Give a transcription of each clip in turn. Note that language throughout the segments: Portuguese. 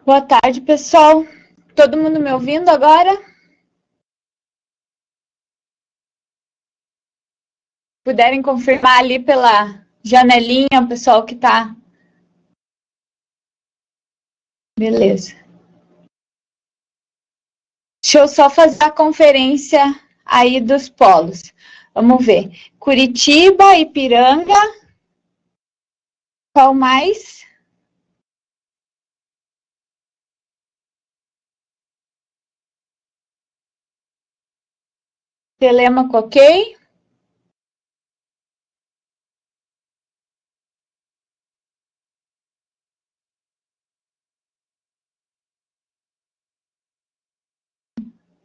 Boa tarde, pessoal. Todo mundo me ouvindo agora? Puderem confirmar ali pela janelinha, o pessoal que tá. Beleza. Deixa eu só fazer a conferência aí dos polos. Vamos ver. Curitiba, Ipiranga. Qual mais? Telêmaco, ok?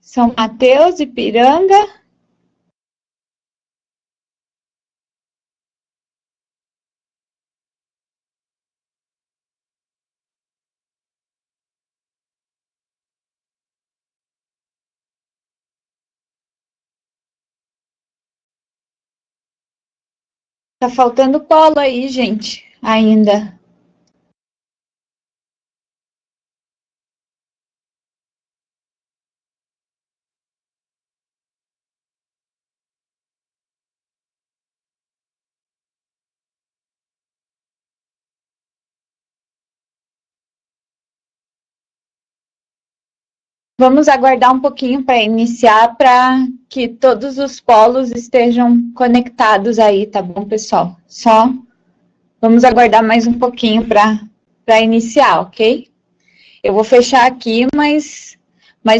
São Mateus, Ipiranga. Tá faltando polo aí, gente, ainda. Vamos aguardar um pouquinho para iniciar, para que todos os polos estejam conectados aí, tá bom, pessoal? Só vamos aguardar mais um pouquinho para iniciar, ok? Eu vou fechar aqui, mas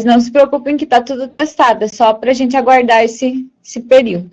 não se preocupem que tá tudo testado, é só para a gente aguardar esse período.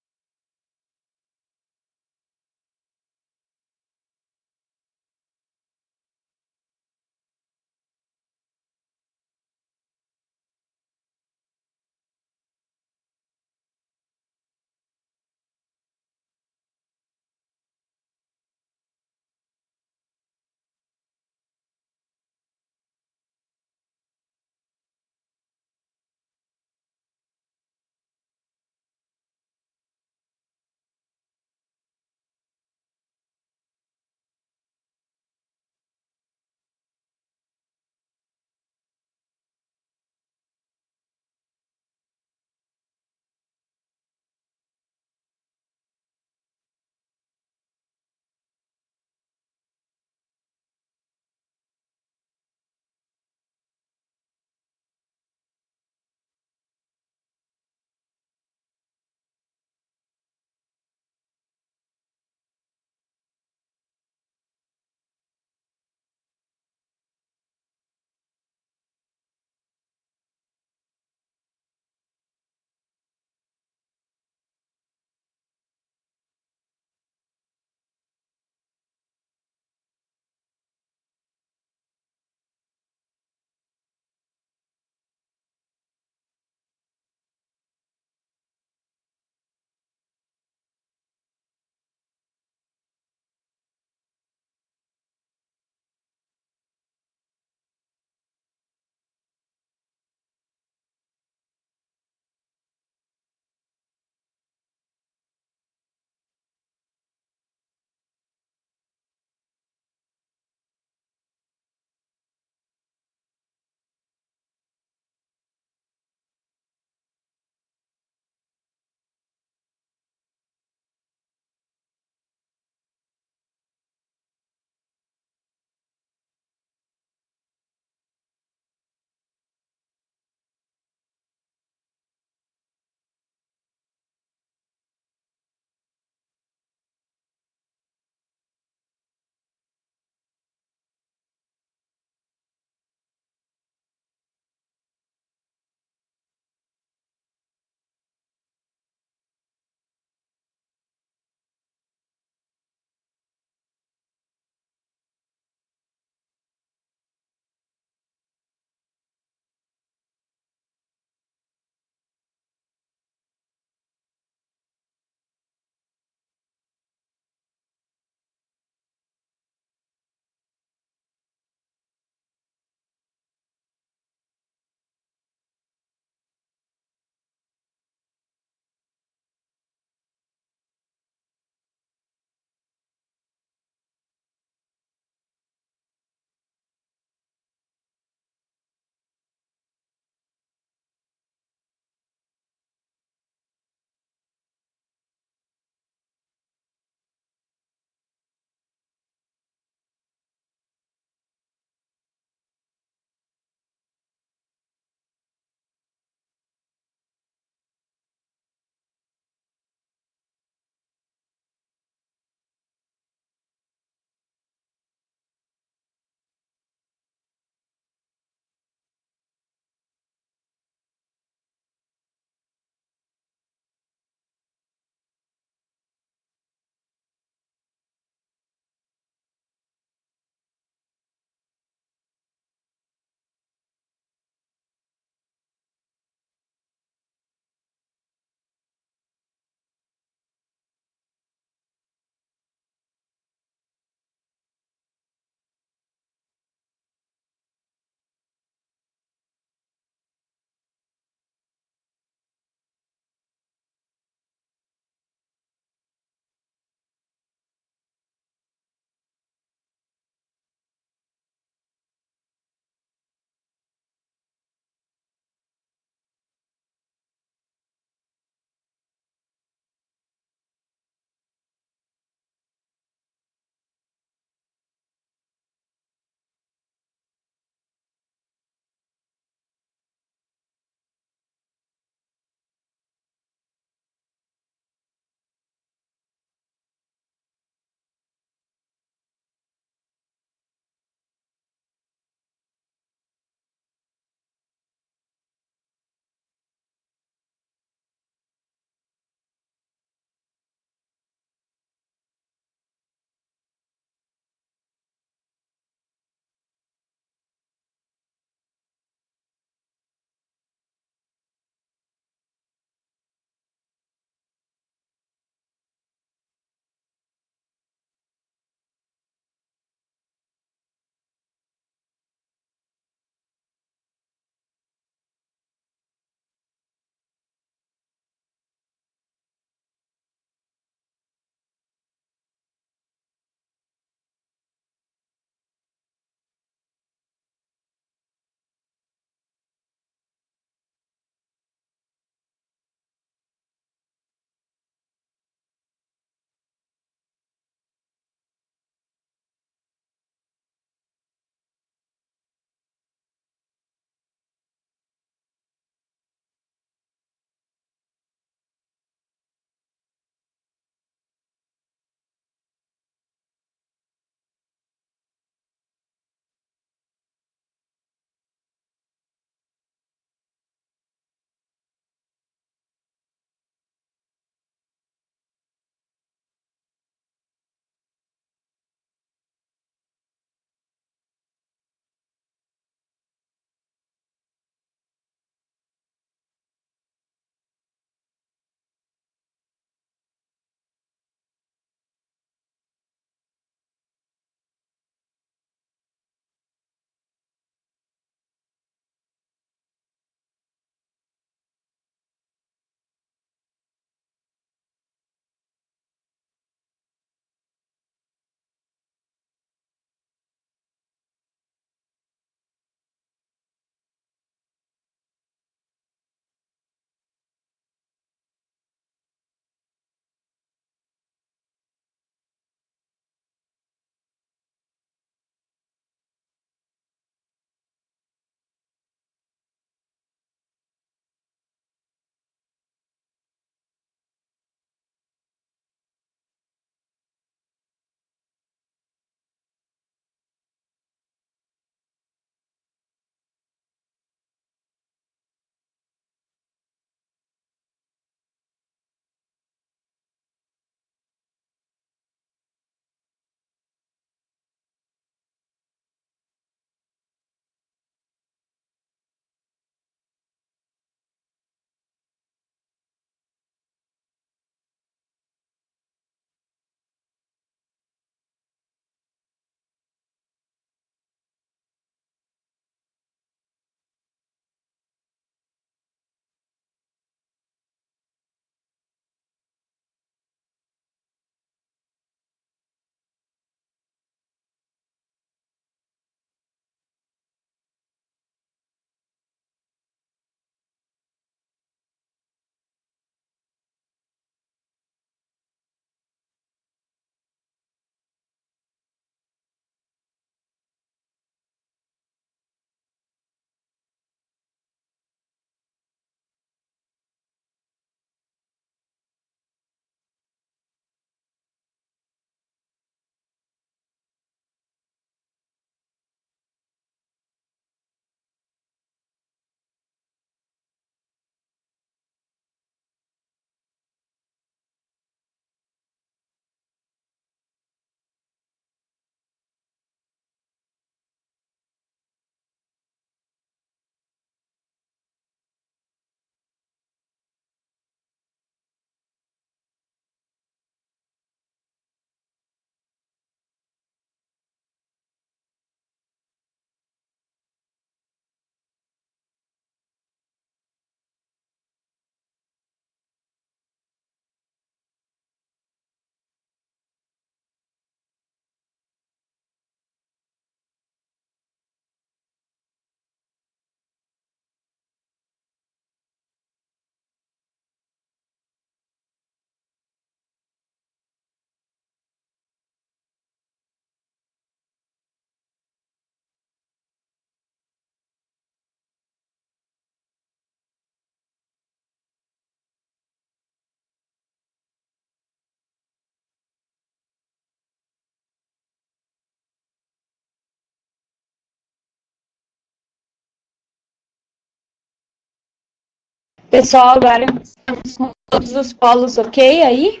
Pessoal, agora estamos com todos os polos ok aí?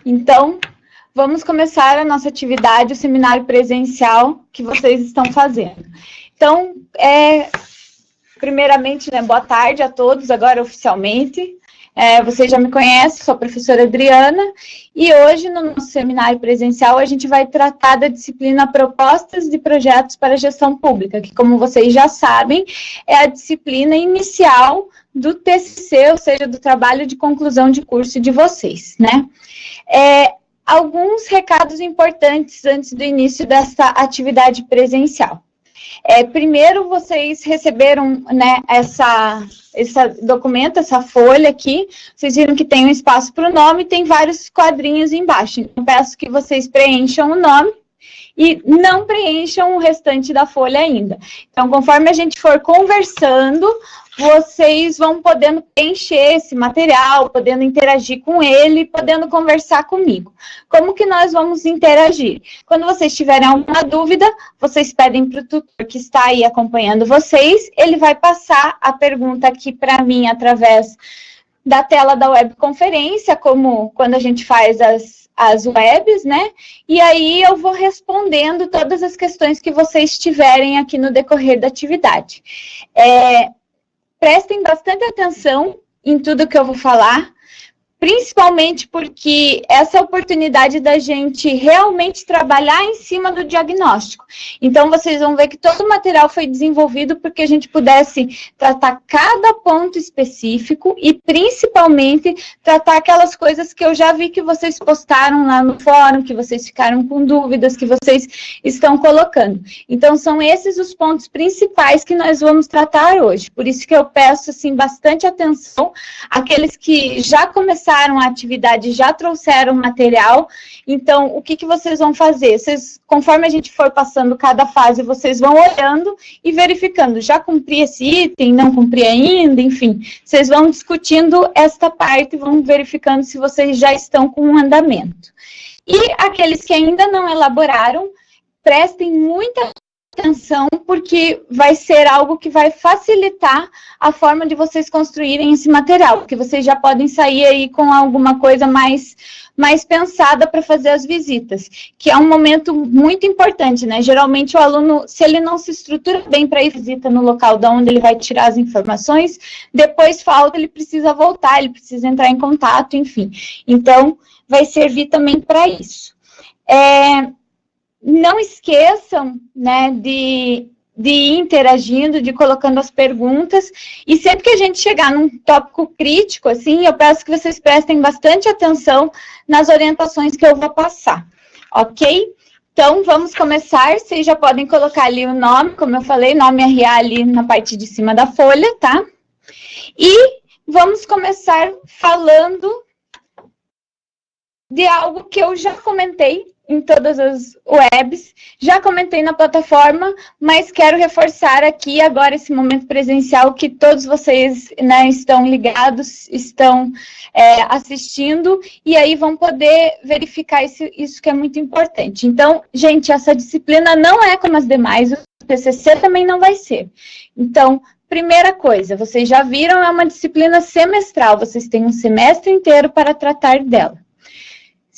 Então, vamos começar a nossa atividade, o seminário presencial que vocês estão fazendo. Então, primeiramente, né, boa tarde a todos, agora oficialmente. Vocês já me conhecem, sou a professora Adriana, e hoje no nosso seminário presencial a gente vai tratar da disciplina Propostas de Projetos para a Gestão Pública, que, como vocês já sabem, é a disciplina inicial do TCC, ou seja, do trabalho de conclusão de curso de vocês, né? Alguns recados importantes antes do início dessa atividade presencial. Primeiro, vocês receberam, né, esse documento, essa folha aqui. Vocês viram que tem um espaço para o nome, tem vários quadrinhos embaixo. Então, peço que vocês preencham o nome e não preencham o restante da folha ainda. Então, conforme a gente for conversando, vocês vão podendo preencher esse material, podendo interagir com ele, podendo conversar comigo. Como que nós vamos interagir? Quando vocês tiverem alguma dúvida, vocês pedem para o tutor que está aí acompanhando vocês, ele vai passar a pergunta aqui para mim através da tela da webconferência, como quando a gente faz as webs, né? E aí eu vou respondendo todas as questões que vocês tiverem aqui no decorrer da atividade. Prestem bastante atenção em tudo que eu vou falar, principalmente porque essa é a oportunidade da gente realmente trabalhar em cima do diagnóstico. Então, vocês vão ver que todo o material foi desenvolvido porque a gente pudesse tratar cada ponto específico e, principalmente, tratar aquelas coisas que eu já vi que vocês postaram lá no fórum, que vocês ficaram com dúvidas, que vocês estão colocando. Então, são esses os pontos principais que nós vamos tratar hoje. Por isso que eu peço, assim, bastante atenção àqueles que já começaram a atividade, já trouxeram material. Então, o que vocês vão fazer? Conforme a gente for passando cada fase, vocês vão olhando e verificando, já cumpri esse item, não cumpri ainda, enfim. Vocês vão discutindo esta parte, vão verificando se vocês já estão com um andamento. E aqueles que ainda não elaboraram, prestem muita atenção, porque vai ser algo que vai facilitar a forma de vocês construírem esse material, porque vocês já podem sair aí com alguma coisa mais pensada para fazer as visitas, que é um momento muito importante, né? Geralmente o aluno, se ele não se estrutura bem para ir visita no local de onde ele vai tirar as informações, depois falta, ele precisa voltar, ele precisa entrar em contato, enfim. Então, vai servir também para isso. Não esqueçam, né, de ir interagindo, de ir colocando as perguntas, e sempre que a gente chegar num tópico crítico, assim, eu peço que vocês prestem bastante atenção nas orientações que eu vou passar, ok? Então, vamos começar. Vocês já podem colocar ali o nome, como eu falei, nome RA ali na parte de cima da folha, tá? E vamos começar falando de algo que eu já comentei em todas as webs, já comentei na plataforma, mas quero reforçar aqui agora esse momento presencial que todos vocês, né, estão ligados, estão assistindo, e aí vão poder verificar isso que é muito importante. Então, gente, essa disciplina não é como as demais, o TCC também não vai ser. Então, primeira coisa, vocês já viram, é uma disciplina semestral, vocês têm um semestre inteiro para tratar dela.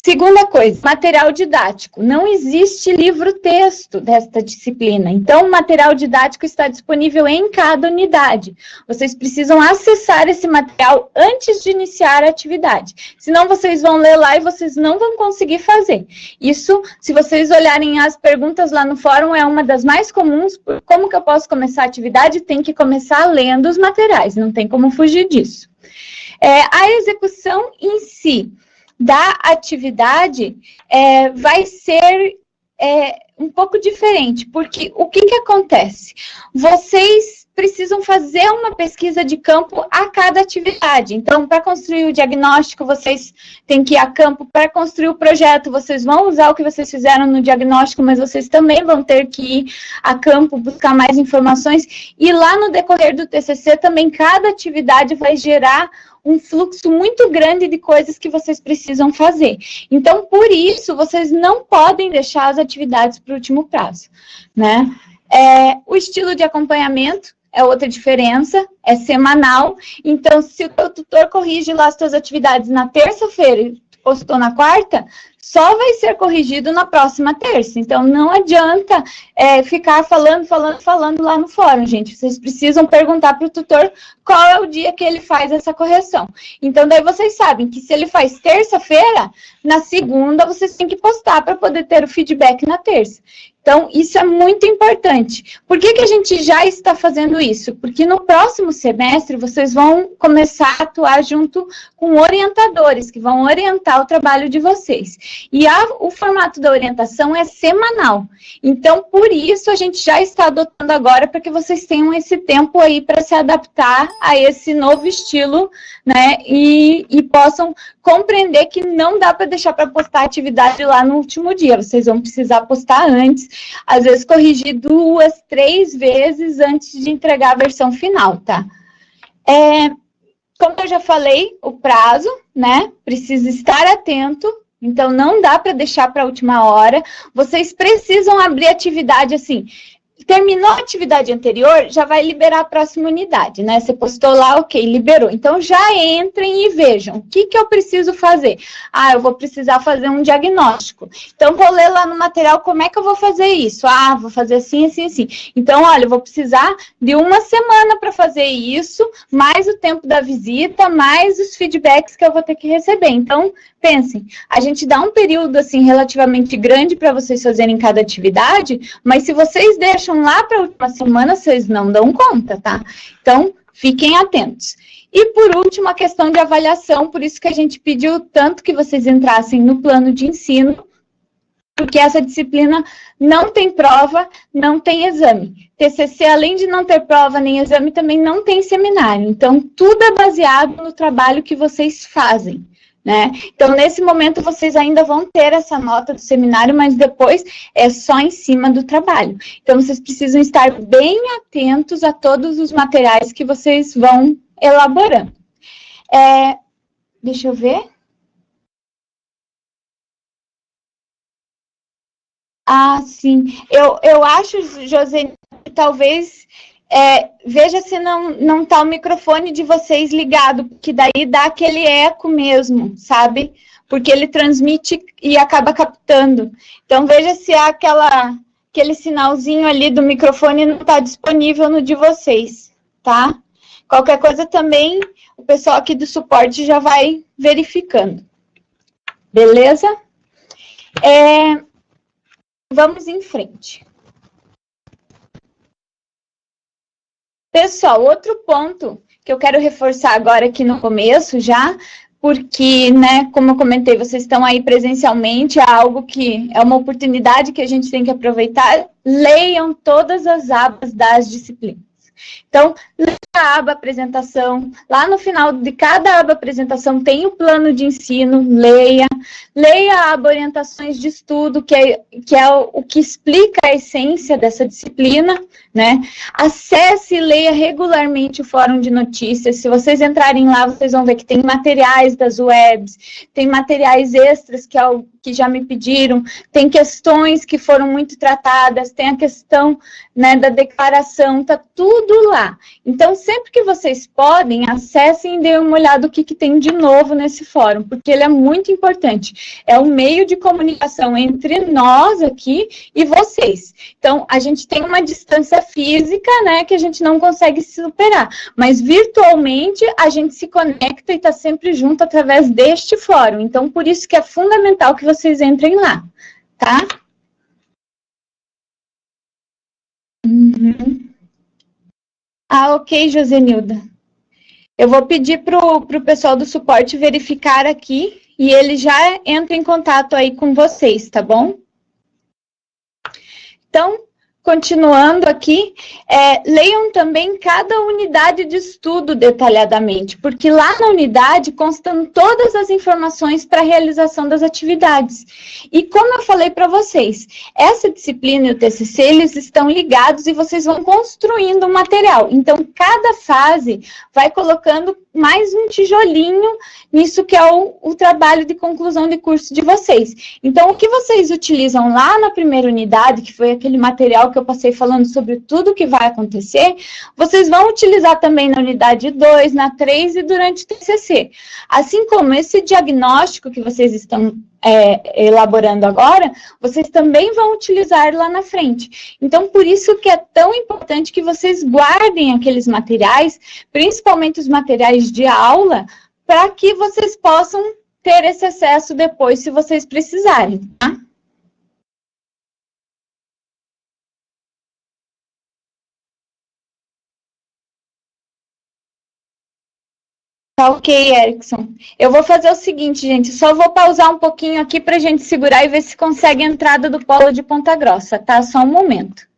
Segunda coisa, material didático. Não existe livro-texto desta disciplina. Então, o material didático está disponível em cada unidade. Vocês precisam acessar esse material antes de iniciar a atividade. Senão, vocês vão ler lá e vocês não vão conseguir fazer. Isso, se vocês olharem as perguntas lá no fórum, é uma das mais comuns. Como que eu posso começar a atividade? Tem que começar lendo os materiais. Não tem como fugir disso. A execução em si da atividade vai ser um pouco diferente, porque o que acontece? Vocês precisam fazer uma pesquisa de campo a cada atividade. Então, para construir o diagnóstico, vocês têm que ir a campo. Para construir o projeto, vocês vão usar o que vocês fizeram no diagnóstico, mas vocês também vão ter que ir a campo, buscar mais informações. E lá no decorrer do TCC, também cada atividade vai gerar um fluxo muito grande de coisas que vocês precisam fazer. Então, por isso, vocês não podem deixar as atividades para o último prazo, né? O estilo de acompanhamento é outra diferença, é semanal. Então, se o teu tutor corrige lá as tuas atividades na terça-feira e postou na quarta, só vai ser corrigido na próxima terça. Então, não adianta ficar falando lá no fórum, gente. Vocês precisam perguntar para o tutor qual é o dia que ele faz essa correção. Então, daí vocês sabem que se ele faz terça-feira, na segunda vocês têm que postar para poder ter o feedback na terça. Então, isso é muito importante. Por que a gente já está fazendo isso? Porque no próximo semestre, vocês vão começar a atuar junto com orientadores, que vão orientar o trabalho de vocês. E o formato da orientação é semanal. Então, por isso, a gente já está adotando agora, para que vocês tenham esse tempo aí para se adaptar a esse novo estilo, né? E possam compreender que não dá para deixar para postar a atividade lá no último dia. Vocês vão precisar postar antes, às vezes corrigir 2, 3 vezes antes de entregar a versão final, tá? Como eu já falei, o prazo, né? Precisa estar atento. Então, não dá para deixar para a última hora. Vocês precisam abrir atividade assim. Terminou a atividade anterior, já vai liberar a próxima unidade, né? Você postou lá, ok, liberou. Então, já entrem e vejam. O que eu preciso fazer? Ah, eu vou precisar fazer um diagnóstico. Então, vou ler lá no material como é que eu vou fazer isso. Ah, vou fazer assim, assim, assim. Então, olha, eu vou precisar de 1 semana para fazer isso, mais o tempo da visita, mais os feedbacks que eu vou ter que receber. Então, pensem, a gente dá um período, assim, relativamente grande para vocês fazerem cada atividade, mas se vocês deixam lá para a última semana, vocês não dão conta, tá? Então, fiquem atentos. E, por último, a questão de avaliação, por isso que a gente pediu tanto que vocês entrassem no plano de ensino, porque essa disciplina não tem prova, não tem exame. TCC, além de não ter prova nem exame, também não tem seminário. Então, tudo é baseado no trabalho que vocês fazem, né? Então, nesse momento, vocês ainda vão ter essa nota do seminário, mas depois é só em cima do trabalho. Então, vocês precisam estar bem atentos a todos os materiais que vocês vão elaborando. Deixa eu ver. Ah, sim. Eu acho, José, que talvez... veja se não está o microfone de vocês ligado, porque daí dá aquele eco mesmo, sabe? Porque ele transmite e acaba captando. Então, veja se aquele sinalzinho ali do microfone não está disponível no de vocês, tá? Qualquer coisa também, o pessoal aqui do suporte já vai verificando. Beleza? Vamos em frente. Pessoal, outro ponto que eu quero reforçar agora aqui no começo já, porque, né, como eu comentei, vocês estão aí presencialmente, é algo que é uma oportunidade que a gente tem que aproveitar. Leiam todas as abas das disciplinas. Então, leia a aba apresentação, lá no final de cada aba apresentação tem o plano de ensino, leia a aba orientações de estudo, que é o que explica a essência dessa disciplina, né? Acesse e leia regularmente o fórum de notícias. Se vocês entrarem lá, vocês vão ver que tem materiais das webs, tem materiais extras que já me pediram, tem questões que foram muito tratadas, tem a questão, né, da declaração, tá tudo lá. Então, sempre que vocês podem, acessem e deem uma olhada o que tem de novo nesse fórum, porque ele é muito importante. É um meio de comunicação entre nós aqui e vocês. Então, a gente tem uma distância física, né, que a gente não consegue se superar, mas virtualmente a gente se conecta e está sempre junto através deste fórum. Então, por isso que é fundamental que vocês entrem lá, tá? Ah, ok, Josenilda. Eu vou pedir para o pessoal do suporte verificar aqui e ele já entra em contato aí com vocês, tá bom? Então, continuando aqui, leiam também cada unidade de estudo detalhadamente, porque lá na unidade constam todas as informações para a realização das atividades. E como eu falei para vocês, essa disciplina e o TCC, eles estão ligados e vocês vão construindo um material. Então, cada fase vai colocando mais um tijolinho nisso que é o trabalho de conclusão de curso de vocês. Então, o que vocês utilizam lá na primeira unidade, que foi aquele material que eu passei falando sobre tudo que vai acontecer, vocês vão utilizar também na unidade 2, na 3 e durante o TCC. Assim como esse diagnóstico que vocês estão elaborando agora, vocês também vão utilizar lá na frente. Então, por isso que é tão importante que vocês guardem aqueles materiais, principalmente os materiais de aula, para que vocês possam ter esse acesso depois, se vocês precisarem, tá? Tá ok, Erickson. Eu vou fazer o seguinte, gente, só vou pausar um pouquinho aqui para a gente segurar e ver se consegue a entrada do polo de Ponta Grossa, tá? Só um momento.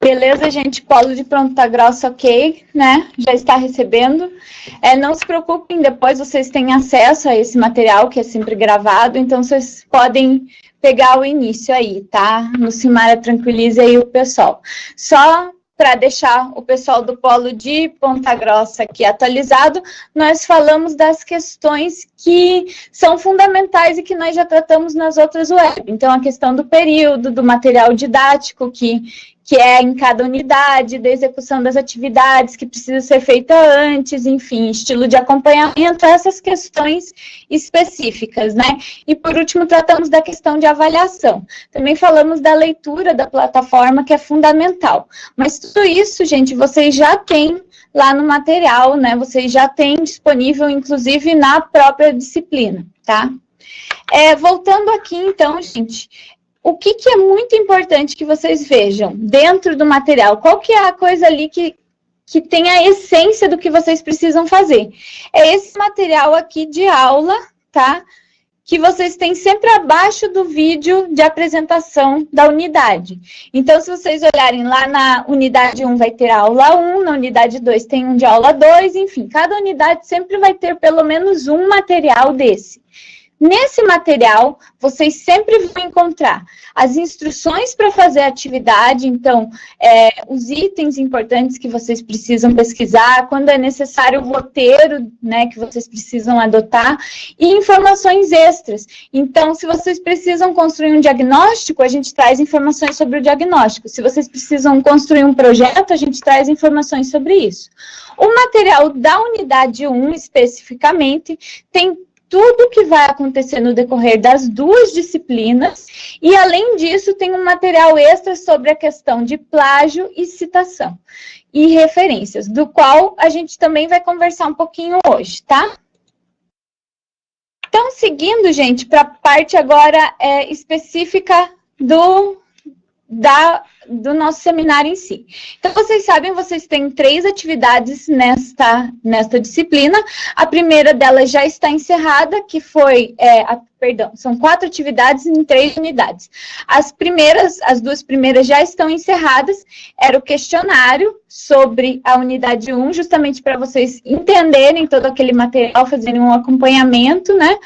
Beleza, gente, polo de Ponta Grossa, ok, né? Já está recebendo. Não se preocupem, depois vocês têm acesso a esse material que é sempre gravado, então vocês podem pegar o início aí, tá? No Cimara, tranquilize aí o pessoal. Só para deixar o pessoal do polo de Ponta Grossa aqui atualizado, nós falamos das questões que são fundamentais e que nós já tratamos nas outras web. Então, a questão do período, do material didático, que é em cada unidade, da execução das atividades que precisa ser feita antes, enfim, estilo de acompanhamento, essas questões específicas, né? E, por último, tratamos da questão de avaliação. Também falamos da leitura da plataforma, que é fundamental. Mas tudo isso, gente, vocês já têm lá no material, né? Vocês já têm disponível, inclusive, na própria disciplina, tá? Voltando aqui, então, gente, o que é muito importante que vocês vejam dentro do material? Qual que é a coisa ali que tem a essência do que vocês precisam fazer? É esse material aqui de aula, tá? que vocês têm sempre abaixo do vídeo de apresentação da unidade. Então, se vocês olharem lá na unidade 1 vai ter a aula 1, na unidade 2 tem um de aula 2, enfim, cada unidade sempre vai ter pelo menos um material desse. Nesse material, vocês sempre vão encontrar as instruções para fazer a atividade, então, os itens importantes que vocês precisam pesquisar, quando é necessário o roteiro, né, que vocês precisam adotar, e informações extras. Então, se vocês precisam construir um diagnóstico, a gente traz informações sobre o diagnóstico. Se vocês precisam construir um projeto, a gente traz informações sobre isso. O material da unidade 1, especificamente, tem tudo que vai acontecer no decorrer das duas disciplinas, e além disso tem um material extra sobre a questão de plágio e citação, e referências, do qual a gente também vai conversar um pouquinho hoje, tá? Então, seguindo, gente, para a parte agora específica do nosso seminário em si. Então, vocês sabem, vocês têm 3 atividades nesta disciplina. A primeira delas já está encerrada, que foi, são 4 atividades em 3 unidades. As 2 primeiras já estão encerradas, era o questionário sobre a unidade 1, justamente para vocês entenderem todo aquele material, fazerem um acompanhamento, né?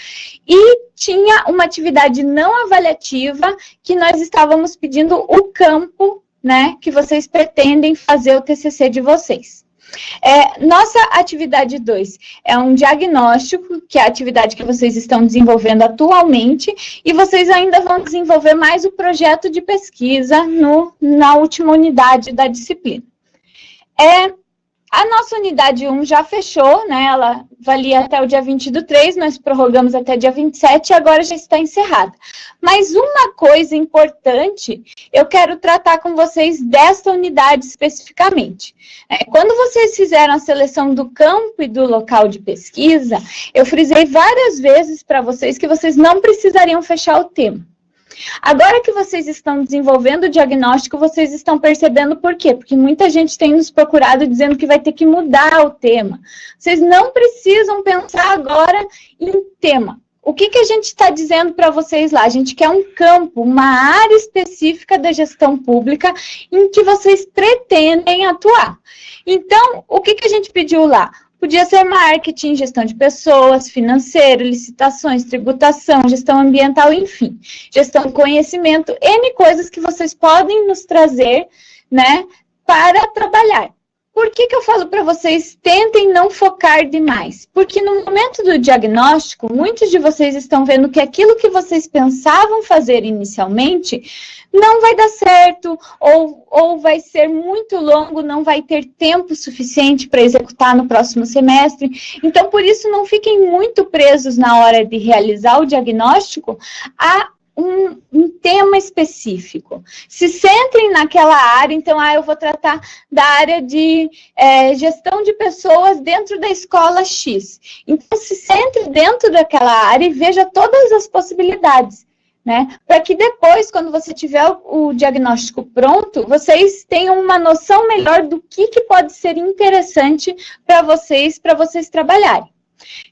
E tinha uma atividade não avaliativa, que nós estávamos pedindo o campo, né, que vocês pretendem fazer o TCC de vocês. Nossa atividade 2 é um diagnóstico, que é a atividade que vocês estão desenvolvendo atualmente, e vocês ainda vão desenvolver mais o projeto de pesquisa na última unidade da disciplina. A nossa unidade 1 já fechou, né? Ela valia até o dia 20/3, nós prorrogamos até dia 27 e agora já está encerrada. Mas uma coisa importante, eu quero tratar com vocês desta unidade especificamente. Quando vocês fizeram a seleção do campo e do local de pesquisa, eu frisei várias vezes para vocês que vocês não precisariam fechar o tema. Agora que vocês estão desenvolvendo o diagnóstico, vocês estão percebendo por quê? Porque muita gente tem nos procurado dizendo que vai ter que mudar o tema. Vocês não precisam pensar agora em tema. O que a gente está dizendo para vocês lá? A gente quer um campo, uma área específica da gestão pública em que vocês pretendem atuar. Então, o que a gente pediu lá? Podia ser marketing, gestão de pessoas, financeiro, licitações, tributação, gestão ambiental, enfim. Gestão de conhecimento, N coisas que vocês podem nos trazer, né, para trabalhar. Por que eu falo para vocês, tentem não focar demais? Porque no momento do diagnóstico, muitos de vocês estão vendo que aquilo que vocês pensavam fazer inicialmente não vai dar certo, ou vai ser muito longo, não vai ter tempo suficiente para executar no próximo semestre. Então, por isso, não fiquem muito presos na hora de realizar o diagnóstico a um tema específico. Se centrem naquela área, então, eu vou tratar da área de gestão de pessoas dentro da escola X. Então, se centre dentro daquela área e veja todas as possibilidades, né? Para que depois, quando você tiver o diagnóstico pronto, vocês tenham uma noção melhor do que pode ser interessante para vocês trabalharem.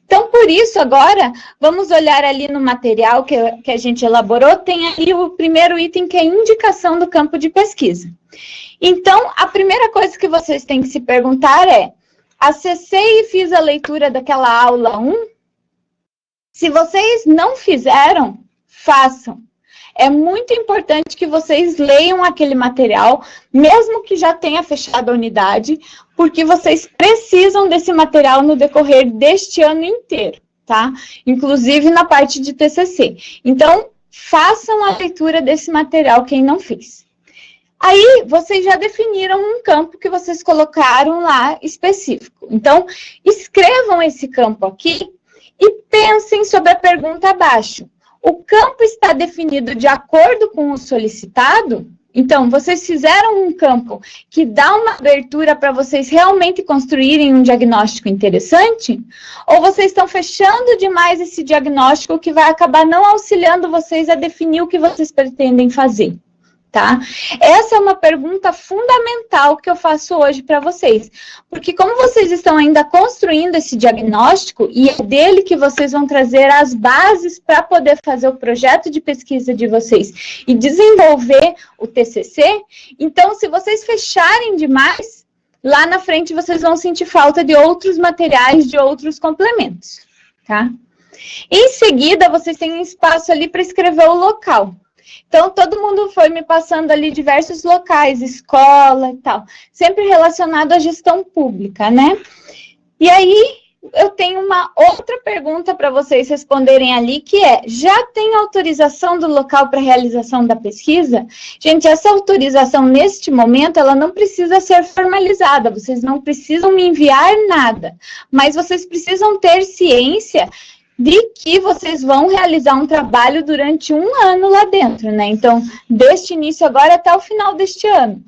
Então, por isso, agora, vamos olhar ali no material que a gente elaborou, tem ali o primeiro item, que é a indicação do campo de pesquisa. Então, a primeira coisa que vocês têm que se perguntar é, acessei e fiz a leitura daquela aula 1? Se vocês não fizeram, façam. É muito importante que vocês leiam aquele material, mesmo que já tenha fechado a unidade, porque vocês precisam desse material no decorrer deste ano inteiro, tá? Inclusive na parte de TCC. Então, façam a leitura desse material, quem não fez. Aí, vocês já definiram um campo que vocês colocaram lá específico. Então, escrevam esse campo aqui e pensem sobre a pergunta abaixo. O campo está definido de acordo com o solicitado? Então, vocês fizeram um campo que dá uma abertura para vocês realmente construírem um diagnóstico interessante? Ou vocês estão fechando demais esse diagnóstico que vai acabar não auxiliando vocês a definir o que vocês pretendem fazer? tá? Essa é uma pergunta fundamental que eu faço hoje para vocês, porque como vocês estão ainda construindo esse diagnóstico, e é dele que vocês vão trazer as bases para poder fazer o projeto de pesquisa de vocês e desenvolver o TCC, então se vocês fecharem demais, lá na frente vocês vão sentir falta de outros materiais, de outros complementos, tá? Em seguida, vocês têm um espaço ali para escrever o local. Então, todo mundo foi me passando ali diversos locais, escola e tal, sempre relacionado à gestão pública, né? E aí, eu tenho uma outra pergunta para vocês responderem ali, que é, já tem autorização do local para realização da pesquisa? Gente, essa autorização, neste momento, ela não precisa ser formalizada, vocês não precisam me enviar nada, mas vocês precisam ter ciência de que vocês vão realizar um trabalho durante um ano lá dentro, né? Então, deste início agora até o final deste ano.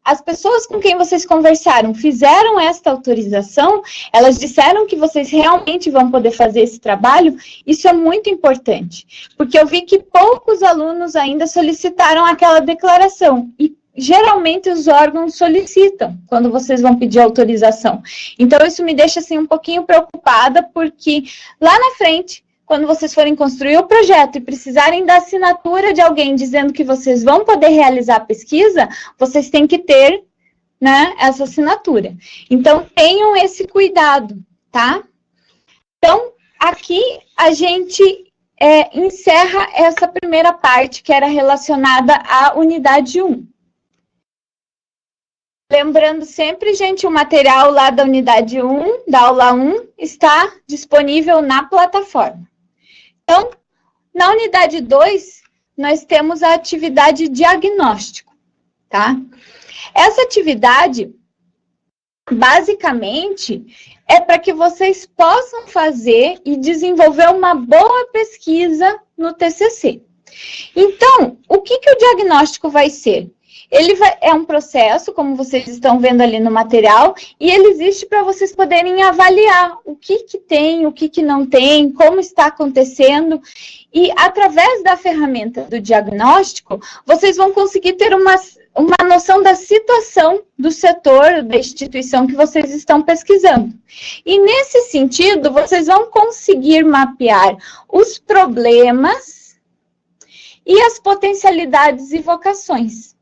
As pessoas com quem vocês conversaram fizeram esta autorização, elas disseram que vocês realmente vão poder fazer esse trabalho, isso é muito importante, porque eu vi que poucos alunos ainda solicitaram aquela declaração, e geralmente os órgãos solicitam quando vocês vão pedir autorização. Então, isso me deixa assim um pouquinho preocupada, porque lá na frente, quando vocês forem construir o projeto e precisarem da assinatura de alguém dizendo que vocês vão poder realizar a pesquisa, vocês têm que ter, né, essa assinatura. Então, tenham esse cuidado, tá? Então, aqui a gente encerra essa primeira parte, que era relacionada à unidade 1. Lembrando sempre, gente, o material lá da unidade 1, da aula 1, está disponível na plataforma. Então, na unidade 2, nós temos a atividade diagnóstico, tá? Essa atividade, basicamente, é para que vocês possam fazer e desenvolver uma boa pesquisa no TCC. Então, o que o diagnóstico vai ser? É um processo, como vocês estão vendo ali no material, e ele existe para vocês poderem avaliar o que tem, o que não tem, como está acontecendo. E através da ferramenta do diagnóstico, vocês vão conseguir ter uma noção da situação do setor, da instituição que vocês estão pesquisando. E nesse sentido, vocês vão conseguir mapear os problemas e as potencialidades e vocações.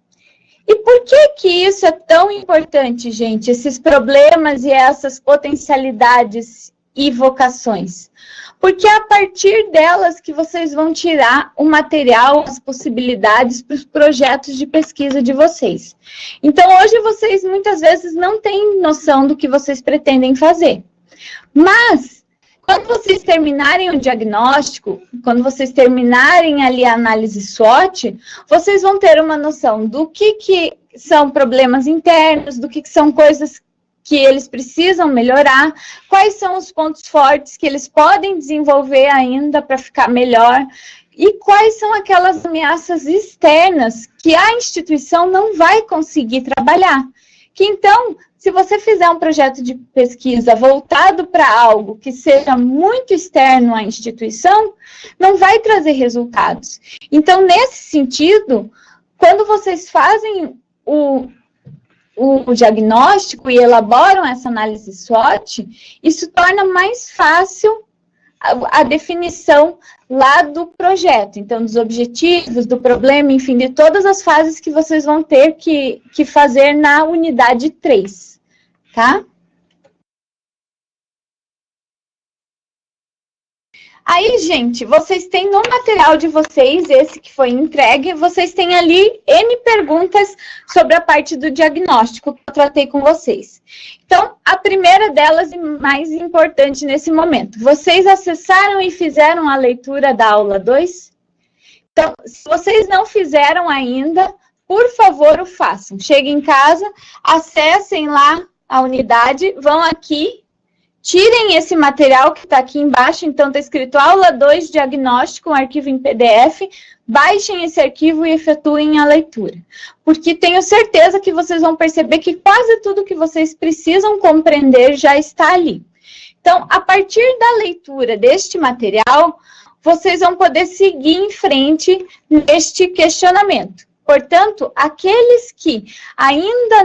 E por que isso é tão importante, gente? Esses problemas e essas potencialidades e vocações? Porque é a partir delas que vocês vão tirar o material, as possibilidades para os projetos de pesquisa de vocês. Então, hoje vocês muitas vezes não têm noção do que vocês pretendem fazer. Mas, quando vocês terminarem o diagnóstico, quando vocês terminarem ali a análise SWOT, vocês vão ter uma noção do que são problemas internos, do que são coisas que eles precisam melhorar, quais são os pontos fortes que eles podem desenvolver ainda para ficar melhor, e quais são aquelas ameaças externas que a instituição não vai conseguir trabalhar. Que então, se você fizer um projeto de pesquisa voltado para algo que seja muito externo à instituição, não vai trazer resultados. Então, nesse sentido, quando vocês fazem o diagnóstico e elaboram essa análise SWOT, isso torna mais fácil a definição lá do projeto, então dos objetivos, do problema, enfim, de todas as fases que vocês vão ter que fazer na unidade 3, tá? Aí, gente, vocês têm no material de vocês, esse que foi entregue, vocês têm ali N perguntas sobre a parte do diagnóstico que eu tratei com vocês. Então, a primeira delas e mais importante nesse momento, vocês acessaram e fizeram a leitura da aula 2? Então, se vocês não fizeram ainda, por favor, o façam. Cheguem em casa, acessem lá a unidade, vão aqui, tirem esse material que está aqui embaixo, então está escrito aula 2, diagnóstico, um arquivo em PDF, baixem esse arquivo e efetuem a leitura. Porque tenho certeza que vocês vão perceber que quase tudo que vocês precisam compreender já está ali. Então, a partir da leitura deste material, vocês vão poder seguir em frente neste questionamento. Portanto, aqueles que ainda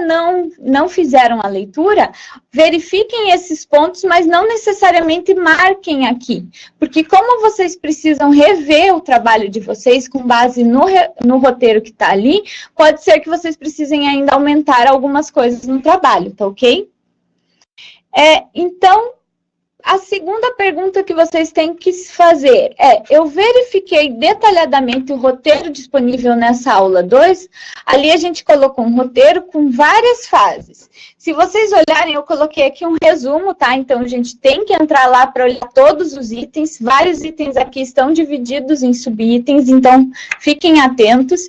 não fizeram a leitura, verifiquem esses pontos, mas não necessariamente marquem aqui. Porque como vocês precisam rever o trabalho de vocês com base no roteiro que está ali, pode ser que vocês precisem ainda aumentar algumas coisas no trabalho, tá ok? Então, a segunda pergunta que vocês têm que fazer é: eu verifiquei detalhadamente o roteiro disponível nessa aula 2? Ali a gente colocou um roteiro com várias fases. Se vocês olharem, eu coloquei aqui um resumo, tá? Então, a gente tem que entrar lá para olhar todos os itens. Vários itens aqui estão divididos em subitens, então fiquem atentos.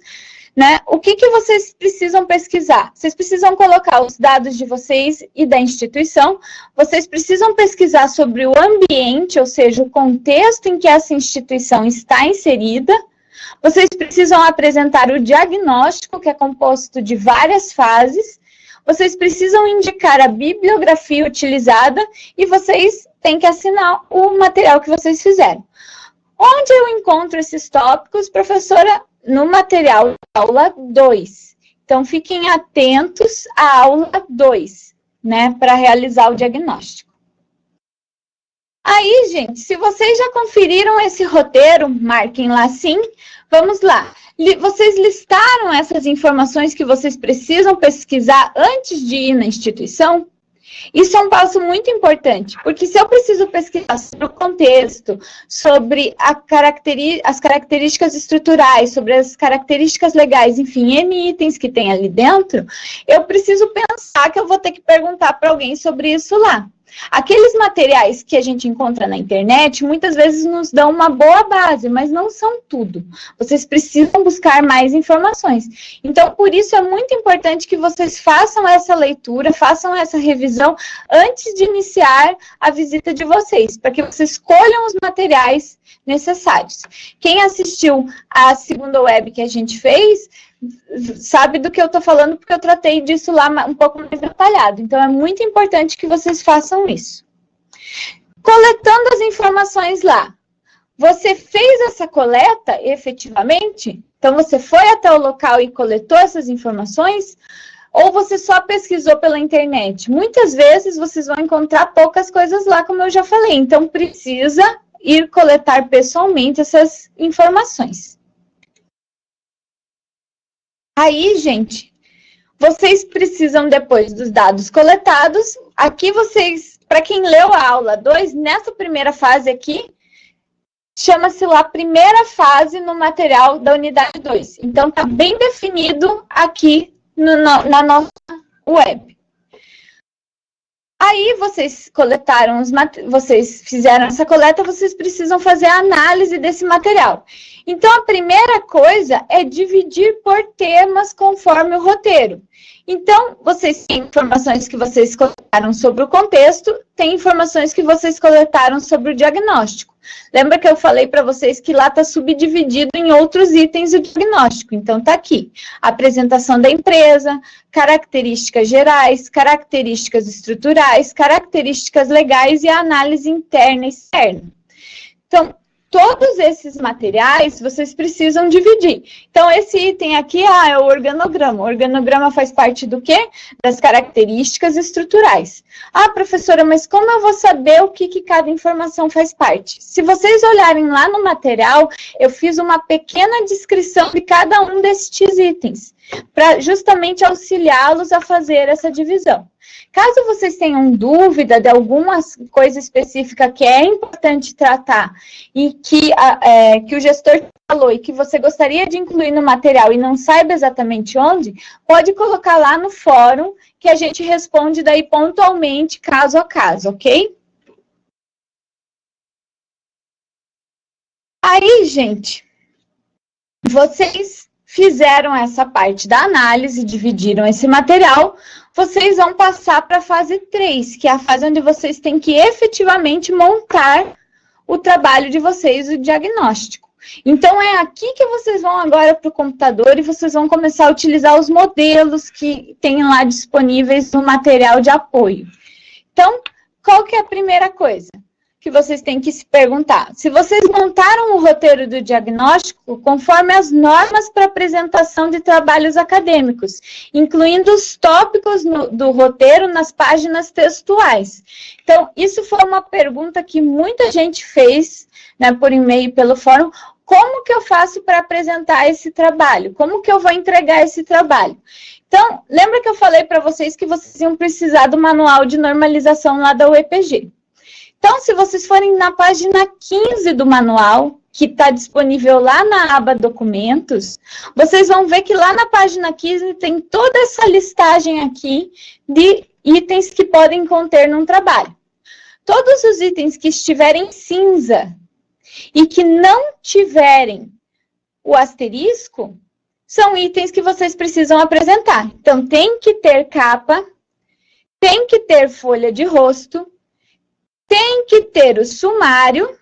Né? O que vocês precisam pesquisar? Vocês precisam colocar os dados de vocês e da instituição, vocês precisam pesquisar sobre o ambiente, ou seja, o contexto em que essa instituição está inserida, vocês precisam apresentar o diagnóstico, que é composto de várias fases, vocês precisam indicar a bibliografia utilizada e vocês têm que assinar o material que vocês fizeram. Onde eu encontro esses tópicos, professora? No material da aula 2. Então, fiquem atentos à aula 2, né, para realizar o diagnóstico. Aí, gente, se vocês já conferiram esse roteiro, marquem lá sim. Vamos lá. Vocês listaram essas informações que vocês precisam pesquisar antes de ir na instituição? Isso é um passo muito importante, porque se eu preciso pesquisar sobre o contexto, sobre as características estruturais, sobre as características legais, enfim, N itens que tem ali dentro, eu preciso pensar que eu vou ter que perguntar para alguém sobre isso lá. Aqueles materiais que a gente encontra na internet, muitas vezes nos dão uma boa base, mas não são tudo. Vocês precisam buscar mais informações. Então, por isso é muito importante que vocês façam essa leitura, façam essa revisão antes de iniciar a visita de vocês, para que vocês escolham os materiais necessários. Quem assistiu à segunda web que a gente fez, sabe do que eu estou falando, porque eu tratei disso lá um pouco mais detalhado. Então, é muito importante que vocês façam isso. Coletando as informações lá. Você fez essa coleta efetivamente? Então, você foi até o local e coletou essas informações? Ou você só pesquisou pela internet? Muitas vezes, vocês vão encontrar poucas coisas lá, como eu já falei. Então, precisa ir coletar pessoalmente essas informações. Aí, gente, vocês precisam, depois dos dados coletados, aqui vocês, para quem leu a aula 2, nessa primeira fase aqui, chama-se lá primeira fase no material da unidade 2. Então, está bem definido aqui na nossa web. Aí, vocês coletaram vocês fizeram essa coleta, vocês precisam fazer a análise desse material. Então, a primeira coisa é dividir por temas conforme o roteiro. Então, vocês têm informações que vocês coletaram sobre o contexto, tem informações que vocês coletaram sobre o diagnóstico. Lembra que eu falei para vocês que lá está subdividido em outros itens o diagnóstico. Então, está aqui. Apresentação da empresa, características gerais, características estruturais, características legais e a análise interna e externa. Então, todos esses materiais vocês precisam dividir. Então, esse item aqui é o organograma. O organograma faz parte do quê? Das características estruturais. Ah, professora, mas como eu vou saber o que cada informação faz parte? Se vocês olharem lá no material, eu fiz uma pequena descrição de cada um destes itens, para justamente auxiliá-los a fazer essa divisão. Caso vocês tenham dúvida de alguma coisa específica que é importante tratar e que o gestor falou e que você gostaria de incluir no material e não saiba exatamente onde, pode colocar lá no fórum que a gente responde daí pontualmente, caso a caso, ok? Aí, gente, vocês fizeram essa parte da análise, dividiram esse material, vocês vão passar para a fase 3, que é a fase onde vocês têm que efetivamente montar o trabalho de vocês, o diagnóstico. Então, é aqui que vocês vão agora para o computador e vocês vão começar a utilizar os modelos que tem lá disponíveis no material de apoio. Então, qual que é a primeira coisa? que vocês têm que se perguntar. Se vocês montaram o roteiro do diagnóstico conforme as normas para apresentação de trabalhos acadêmicos, incluindo os tópicos do roteiro nas páginas textuais. Então, isso foi uma pergunta que muita gente fez, né, por e-mail, pelo fórum. Como que eu faço para apresentar esse trabalho? Como que eu vou entregar esse trabalho? Então, lembra que eu falei para vocês que vocês iam precisar do manual de normalização lá da UEPG. Então, se vocês forem na página 15 do manual, que está disponível lá na aba documentos, vocês vão ver que lá na página 15 tem toda essa listagem aqui de itens que podem conter num trabalho. Todos os itens que estiverem cinza e que não tiverem o asterisco, são itens que vocês precisam apresentar. Então, tem que ter capa, tem que ter folha de rosto, tem que ter o sumário,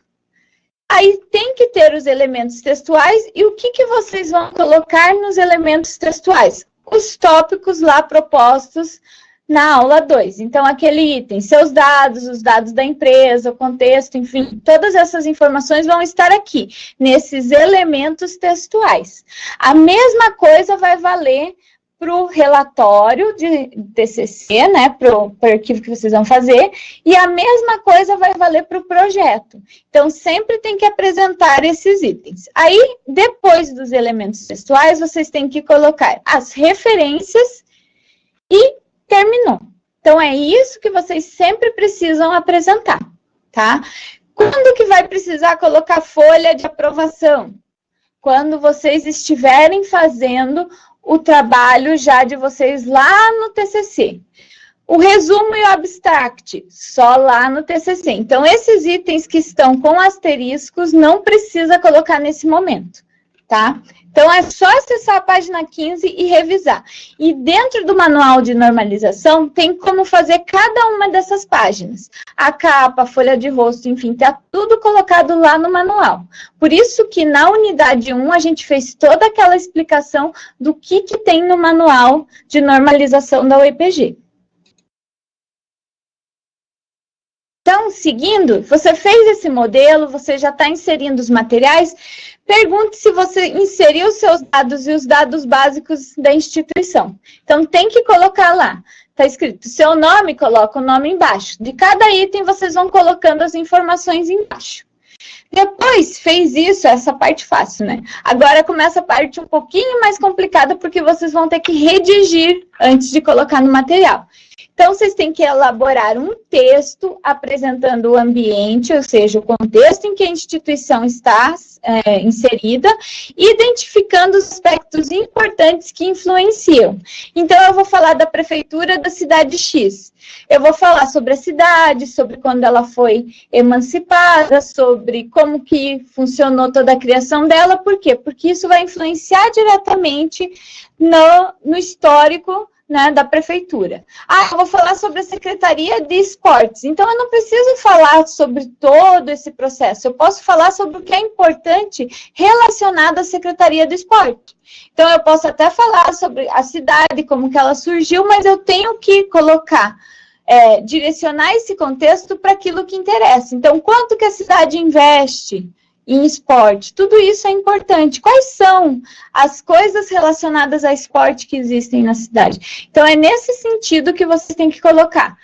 aí tem que ter os elementos textuais, e o que vocês vão colocar nos elementos textuais? Os tópicos lá propostos na aula 2. Então, aquele item, seus dados, os dados da empresa, o contexto, enfim, todas essas informações vão estar aqui, nesses elementos textuais. A mesma coisa vai valer para o relatório de TCC, né, para o arquivo que vocês vão fazer, e a mesma coisa vai valer para o projeto. Então, sempre tem que apresentar esses itens. Aí, depois dos elementos textuais, vocês têm que colocar as referências e terminou. Então, é isso que vocês sempre precisam apresentar, tá? Quando que vai precisar colocar folha de aprovação? Quando vocês estiverem fazendo o trabalho já de vocês lá no TCC. O resumo e o abstract, só lá no TCC. Então, esses itens que estão com asteriscos, não precisa colocar nesse momento, tá? Então, é só acessar a página 15 e revisar. E dentro do manual de normalização, tem como fazer cada uma dessas páginas. A capa, a folha de rosto, enfim, está tudo colocado lá no manual. Por isso que na unidade 1, a gente fez toda aquela explicação do que tem no manual de normalização da UEPG. Então, seguindo, você fez esse modelo, você já está inserindo os materiais, pergunte se você inseriu os seus dados e os dados básicos da instituição. Então, tem que colocar lá. Está escrito seu nome, coloca o nome embaixo. De cada item, vocês vão colocando as informações embaixo. Depois, fez isso, essa parte fácil, né? Agora começa a parte um pouquinho mais complicada, porque vocês vão ter que redigir antes de colocar no material. Então, vocês têm que elaborar um texto apresentando o ambiente, ou seja, o contexto em que a instituição está inserida, identificando os aspectos importantes que influenciam. Então, eu vou falar da prefeitura da cidade X. Eu vou falar sobre a cidade, sobre quando ela foi emancipada, sobre como que funcionou toda a criação dela. Por quê? Porque isso vai influenciar diretamente no histórico, né, da prefeitura. Eu vou falar sobre a Secretaria de Esportes. Então, eu não preciso falar sobre todo esse processo. Eu posso falar sobre o que é importante relacionado à Secretaria do Esporte. Então, eu posso até falar sobre a cidade, como que ela surgiu, mas eu tenho que colocar, direcionar esse contexto para aquilo que interessa. Então, quanto que a cidade investe em esporte? Tudo isso é importante. Quais são as coisas relacionadas a esporte que existem na cidade? Então, é nesse sentido que você tem que colocar.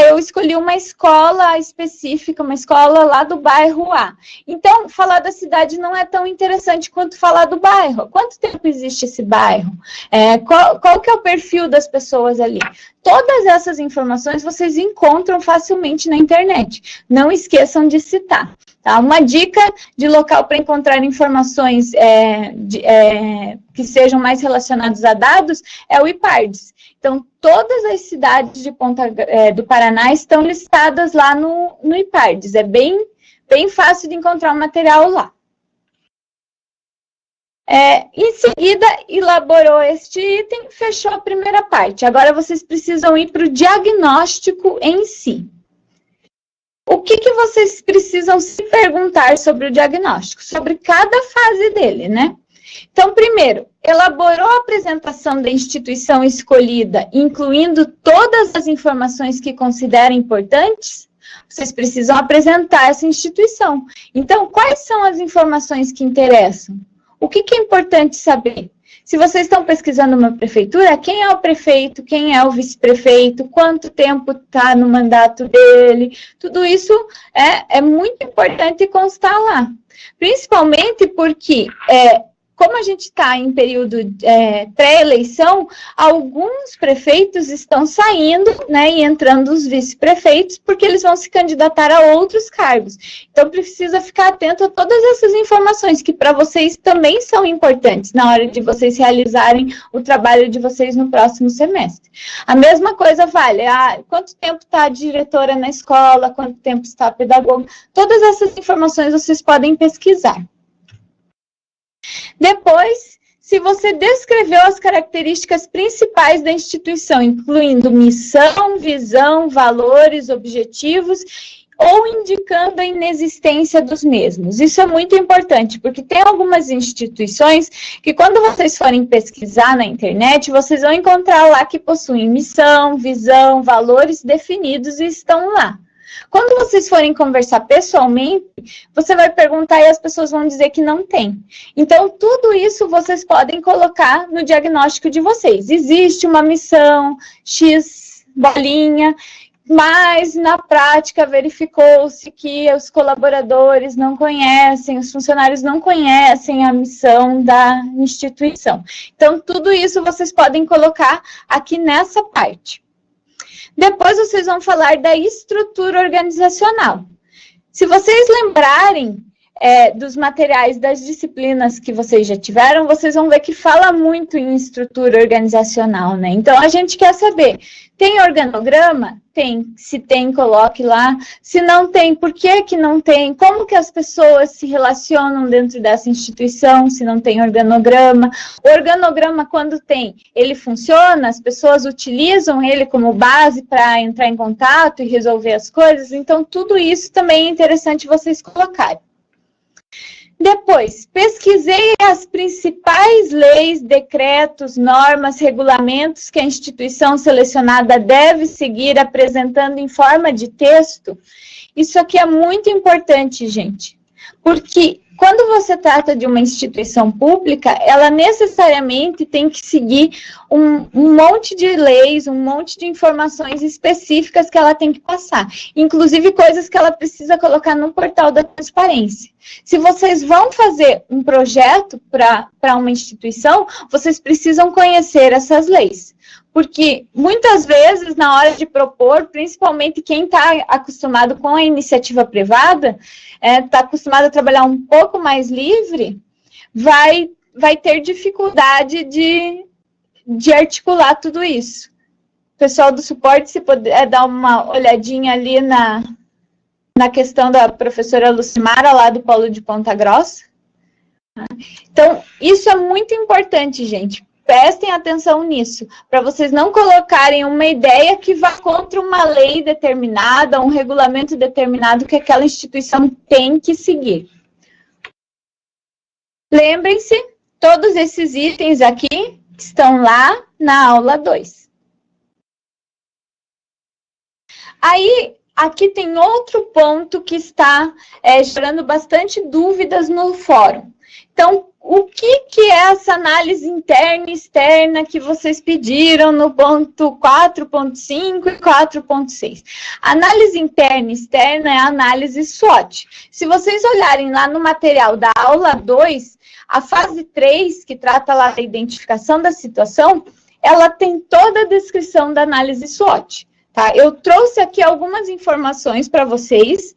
Eu escolhi uma escola específica, uma escola lá do bairro A. Então, falar da cidade não é tão interessante quanto falar do bairro. Quanto tempo existe esse bairro? Qual que é o perfil das pessoas ali? Todas essas informações vocês encontram facilmente na internet. Não esqueçam de citar. Tá? Uma dica de local para encontrar informações que sejam mais relacionadas a dados é o IPARDS. Então, todas as cidades de do Paraná estão listadas lá no IPARDS. É bem fácil de encontrar o material lá. Em seguida, elaborou este item, fechou a primeira parte. Agora, vocês precisam ir para o diagnóstico em si. O que vocês precisam se perguntar sobre o diagnóstico? Sobre cada fase dele, né? Então, primeiro, elaborou a apresentação da instituição escolhida, incluindo todas as informações que considera importantes? vocês precisam apresentar essa instituição. Então, quais são as informações que interessam? O que é importante saber? Se vocês estão pesquisando uma prefeitura, quem é o prefeito, quem é o vice-prefeito, quanto tempo está no mandato dele, tudo isso é muito importante constar lá. Principalmente porque, como a gente está em período pré-eleição, alguns prefeitos estão saindo, né, e entrando os vice-prefeitos, porque eles vão se candidatar a outros cargos. Então, precisa ficar atento a todas essas informações, que para vocês também são importantes, na hora de vocês realizarem o trabalho de vocês no próximo semestre. A mesma coisa vale, quanto tempo está a diretora na escola, quanto tempo está a pedagoga, todas essas informações vocês podem pesquisar. Depois, se você descreveu as características principais da instituição, incluindo missão, visão, valores, objetivos, ou indicando a inexistência dos mesmos. Isso é muito importante, porque tem algumas instituições que, quando vocês forem pesquisar na internet, vocês vão encontrar lá que possuem missão, visão, valores definidos e estão lá. Quando vocês forem conversar pessoalmente, você vai perguntar e as pessoas vão dizer que não tem. Então, tudo isso vocês podem colocar no diagnóstico de vocês. Existe uma missão, X bolinha, mas na prática verificou-se que os colaboradores não conhecem, os funcionários não conhecem a missão da instituição. Então, tudo isso vocês podem colocar aqui nessa parte. Depois vocês vão falar da estrutura organizacional. Se vocês lembrarem dos materiais das disciplinas que vocês já tiveram, vocês vão ver que fala muito em estrutura organizacional, né? Então, a gente quer saber, tem organograma? Tem. Se tem, coloque lá. Se não tem, por que que não tem? Como que as pessoas se relacionam dentro dessa instituição, se não tem organograma? O organograma, quando tem, ele funciona? As pessoas utilizam ele como base para entrar em contato e resolver as coisas? Então, tudo isso também é interessante vocês colocarem. Depois, pesquisei as principais leis, decretos, normas, regulamentos que a instituição selecionada deve seguir, apresentando em forma de texto. Isso aqui é muito importante, gente, porque quando você trata de uma instituição pública, ela necessariamente tem que seguir um monte de leis, um monte de informações específicas que ela tem que passar, inclusive coisas que ela precisa colocar no portal da transparência. Se vocês vão fazer um projeto para uma instituição, vocês precisam conhecer essas leis. Porque, muitas vezes, na hora de propor, principalmente quem está acostumado com a iniciativa privada, está acostumado a trabalhar um pouco mais livre, vai ter dificuldade de articular tudo isso. Pessoal do suporte, se puder dar uma olhadinha ali na questão da professora Lucimara, lá do Polo de Ponta Grossa. Então, isso é muito importante, gente. Prestem atenção nisso, para vocês não colocarem uma ideia que vá contra uma lei determinada, um regulamento determinado que aquela instituição tem que seguir. Lembrem-se, todos esses itens aqui estão lá na aula 2. Aí, aqui tem outro ponto que está gerando bastante dúvidas no fórum. Então, o que é essa análise interna e externa que vocês pediram no ponto 4.5 e 4.6? Análise interna e externa é a análise SWOT. Se vocês olharem lá no material da aula 2, a fase 3, que trata lá da identificação da situação, ela tem toda a descrição da análise SWOT. Tá? Eu trouxe aqui algumas informações para vocês,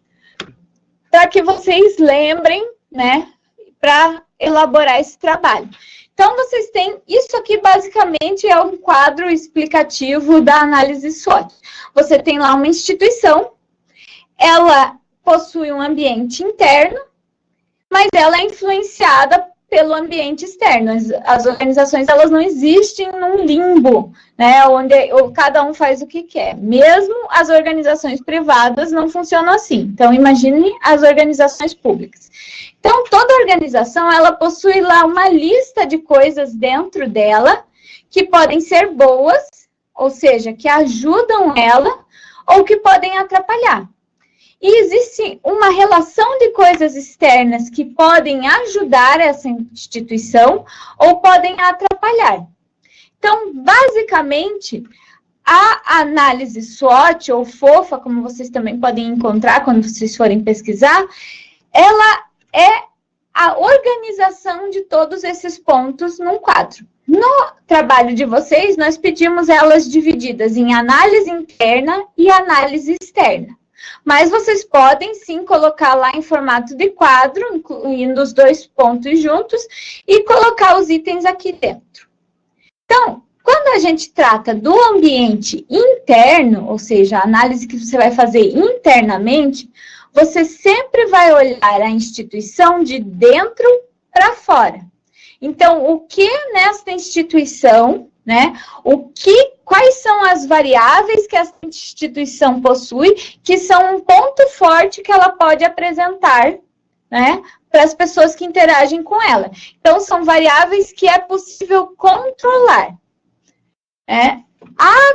para que vocês lembrem, né, para elaborar esse trabalho. Então, vocês têm, isso aqui basicamente é um quadro explicativo da análise SWOT. Você tem lá uma instituição, ela possui um ambiente interno, mas ela é influenciada pelo ambiente externo. As organizações, elas não existem num limbo, né, onde cada um faz o que quer. Mesmo as organizações privadas não funcionam assim. Então, imagine as organizações públicas. Então, toda organização, ela possui lá uma lista de coisas dentro dela que podem ser boas, ou seja, que ajudam ela, ou que podem atrapalhar. E existe uma relação de coisas externas que podem ajudar essa instituição ou podem atrapalhar. Então, basicamente, a análise SWOT, ou FOFA, como vocês também podem encontrar quando vocês forem pesquisar, ela é a organização de todos esses pontos num quadro. No trabalho de vocês, nós pedimos elas divididas em análise interna e análise externa. Mas vocês podem, sim, colocar lá em formato de quadro, incluindo os dois pontos juntos, e colocar os itens aqui dentro. Então, quando a gente trata do ambiente interno, ou seja, a análise que você vai fazer internamente, você sempre vai olhar a instituição de dentro para fora. Então, o que nesta instituição, né? Quais são as variáveis que essa instituição possui, que são um ponto forte que ela pode apresentar, né, para as pessoas que interagem com ela. Então, são variáveis que é possível controlar. A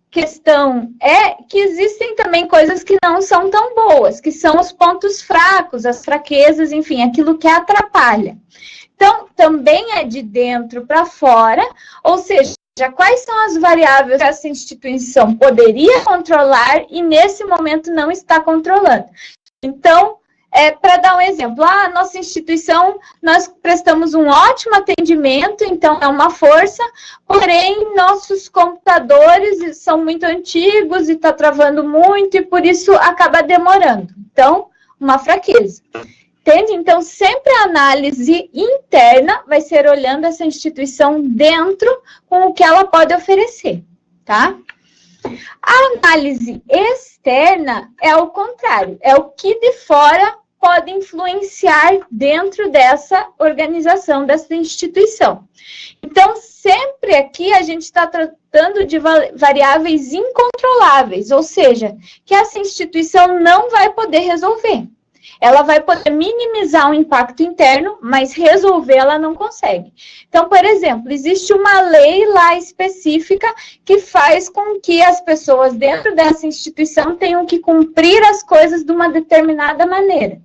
questão é que existem também coisas que não são tão boas, que são os pontos fracos, as fraquezas, enfim, aquilo que atrapalha. Então, também é de dentro para fora, ou seja, quais são as variáveis que essa instituição poderia controlar e nesse momento não está controlando. Então, para dar um exemplo, a nossa instituição, nós prestamos um ótimo atendimento, então é uma força, porém nossos computadores são muito antigos e está travando muito e por isso acaba demorando. Então, uma fraqueza. Entende? Então, sempre a análise interna vai ser olhando essa instituição dentro com o que ela pode oferecer, tá? A análise externa é o contrário, é o que de fora pode influenciar dentro dessa organização, dessa instituição. Então, sempre aqui a gente está tratando de variáveis incontroláveis, ou seja, que essa instituição não vai poder resolver. Ela vai poder minimizar o impacto interno, mas resolver ela não consegue. Então, por exemplo, existe uma lei lá específica que faz com que as pessoas dentro dessa instituição tenham que cumprir as coisas de uma determinada maneira.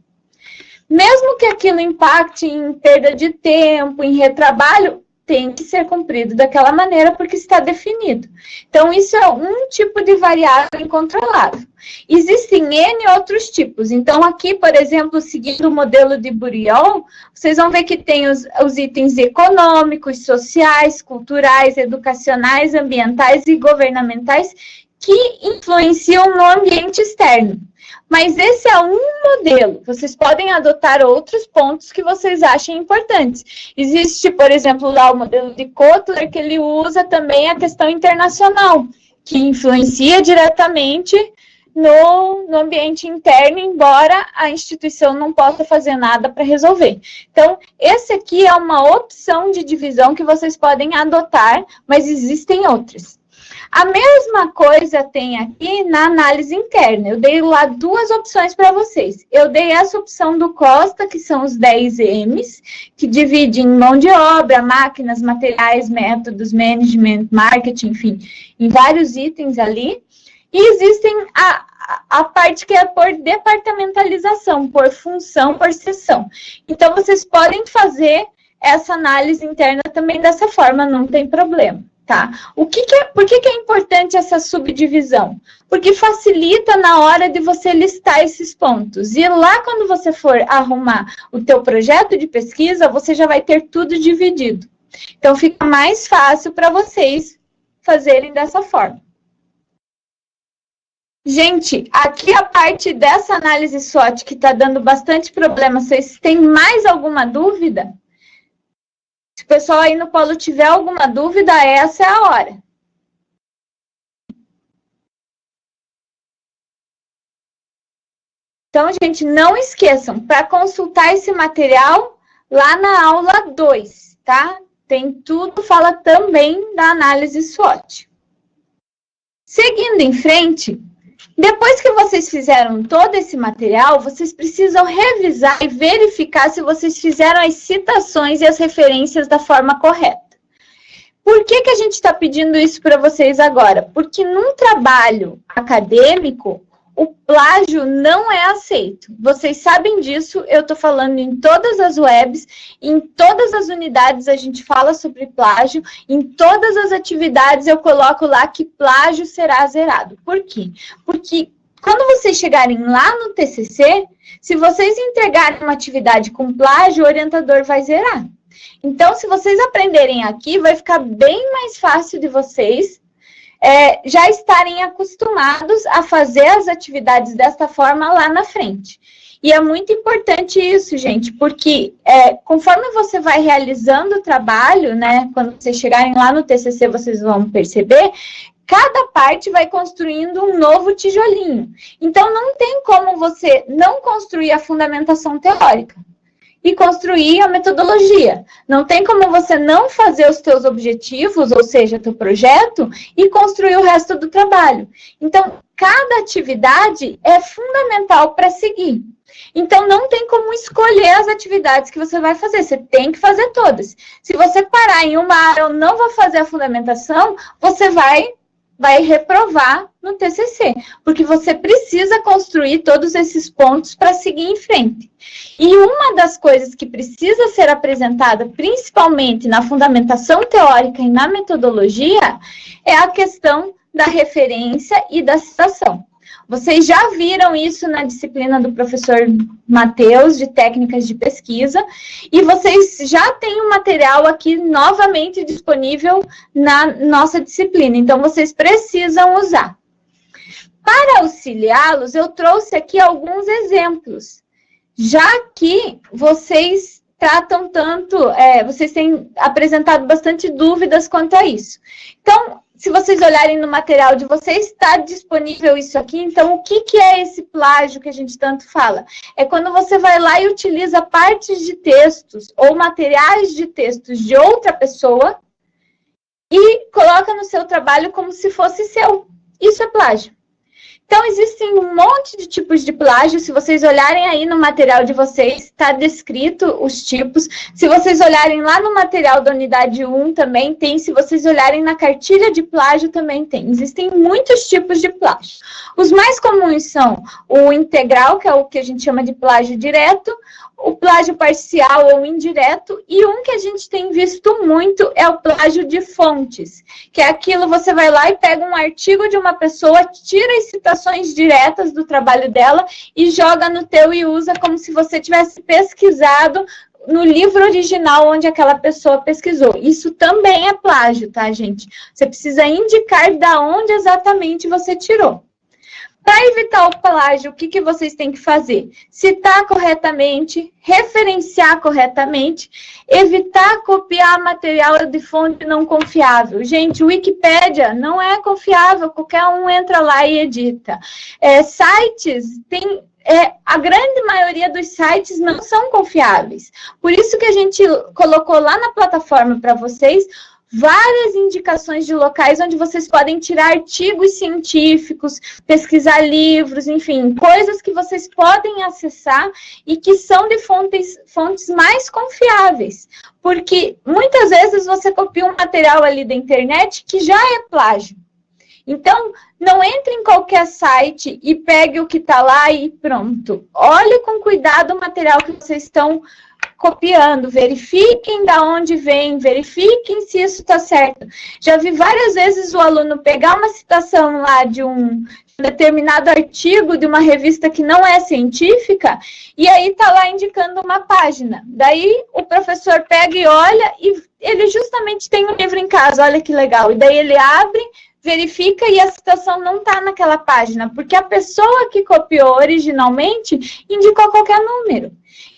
Mesmo que aquilo impacte em perda de tempo, em retrabalho, tem que ser cumprido daquela maneira porque está definido. Então, isso é um tipo de variável incontrolável. Existem N outros tipos. Então, aqui, por exemplo, seguindo o modelo de Buriol, vocês vão ver que tem os itens econômicos, sociais, culturais, educacionais, ambientais e governamentais que influenciam no ambiente externo. Mas esse é um modelo. Vocês podem adotar outros pontos que vocês achem importantes. Existe, por exemplo, lá o modelo de Kotler, que ele usa também a questão internacional, que influencia diretamente no ambiente interno, embora a instituição não possa fazer nada para resolver. Então, esse aqui é uma opção de divisão que vocês podem adotar, mas existem outras. A mesma coisa tem aqui na análise interna. Eu dei lá duas opções para vocês. Eu dei essa opção do Costa, que são os 10 M's, que divide em mão de obra, máquinas, materiais, métodos, management, marketing, enfim, em vários itens ali. E existem a parte que é por departamentalização, por função, por seção. Então, vocês podem fazer essa análise interna também dessa forma, não tem problema. Tá? Por que é importante essa subdivisão? Porque facilita na hora de você listar esses pontos. E lá, quando você for arrumar o teu projeto de pesquisa, você já vai ter tudo dividido. Então, fica mais fácil para vocês fazerem dessa forma. Gente, aqui a parte dessa análise SWOT que está dando bastante problema. Vocês têm mais alguma dúvida? Se o pessoal aí no Polo tiver alguma dúvida, essa é a hora. Então, gente, não esqueçam, para consultar esse material, lá na aula 2, tá? Tem tudo, fala também da análise SWOT. Seguindo em frente, depois que vocês fizeram todo esse material, vocês precisam revisar e verificar se vocês fizeram as citações e as referências da forma correta. Por que a gente está pedindo isso para vocês agora? Porque num trabalho acadêmico, o plágio não é aceito. Vocês sabem disso, eu estou falando em todas as webs, em todas as unidades a gente fala sobre plágio, em todas as atividades eu coloco lá que plágio será zerado. Por quê? Porque quando vocês chegarem lá no TCC, se vocês entregarem uma atividade com plágio, o orientador vai zerar. Então, se vocês aprenderem aqui, vai ficar bem mais fácil de vocês já estarem acostumados a fazer as atividades desta forma lá na frente. E é muito importante isso, gente, porque conforme você vai realizando o trabalho, né, quando vocês chegarem lá no TCC, vocês vão perceber, cada parte vai construindo um novo tijolinho. Então, não tem como você não construir a fundamentação teórica e construir a metodologia. Não tem como você não fazer os teus objetivos, ou seja, teu projeto, e construir o resto do trabalho. Então, cada atividade é fundamental para seguir. Então, não tem como escolher as atividades que você vai fazer, você tem que fazer todas. Se você parar em uma área, eu não vou fazer a fundamentação, você vai reprovar no TCC, porque você precisa construir todos esses pontos para seguir em frente. E uma das coisas que precisa ser apresentada, principalmente na fundamentação teórica e na metodologia, é a questão da referência e da citação. Vocês já viram isso na disciplina do professor Matheus, de técnicas de pesquisa, e vocês já têm o material aqui novamente disponível na nossa disciplina, então vocês precisam usar. Para auxiliá-los, eu trouxe aqui alguns exemplos, já que vocês tratam tanto, vocês têm apresentado bastante dúvidas quanto a isso. Então, se vocês olharem no material de vocês, está disponível isso aqui. Então, o que é esse plágio que a gente tanto fala? É quando você vai lá e utiliza partes de textos ou materiais de textos de outra pessoa e coloca no seu trabalho como se fosse seu. Isso é plágio. Então, existem um monte de tipos de plágio. Se vocês olharem aí no material de vocês, está descrito os tipos. Se vocês olharem lá no material da unidade 1, também tem. Se vocês olharem na cartilha de plágio, também tem. Existem muitos tipos de plágio. Os mais comuns são o integral, que é o que a gente chama de plágio direto, o plágio parcial ou indireto, e um que a gente tem visto muito é o plágio de fontes, que é aquilo, você vai lá e pega um artigo de uma pessoa, tira as citações diretas do trabalho dela e joga no teu e usa como se você tivesse pesquisado no livro original onde aquela pessoa pesquisou. Isso também é plágio, tá, gente? Você precisa indicar da onde exatamente você tirou. Para evitar o plágio, o que vocês têm que fazer? Citar corretamente, referenciar corretamente, evitar copiar material de fonte não confiável. Gente, o Wikipédia não é confiável, qualquer um entra lá e edita. Sites, a grande maioria dos sites não são confiáveis. Por isso que a gente colocou lá na plataforma para vocês várias indicações de locais onde vocês podem tirar artigos científicos, pesquisar livros, enfim, coisas que vocês podem acessar e que são de fontes mais confiáveis. Porque muitas vezes você copia um material ali da internet que já é plágio. Então, não entre em qualquer site e pegue o que está lá e pronto. Olhe com cuidado o material que vocês estão copiando, verifiquem da onde vem, verifiquem se isso está certo. Já vi várias vezes o aluno pegar uma citação lá de um determinado artigo de uma revista que não é científica, e aí está lá indicando uma página. Daí o professor pega e olha, e ele justamente tem um livro em casa, olha que legal. E daí ele abre, verifica e a citação não está naquela página, porque a pessoa que copiou originalmente indicou qualquer número.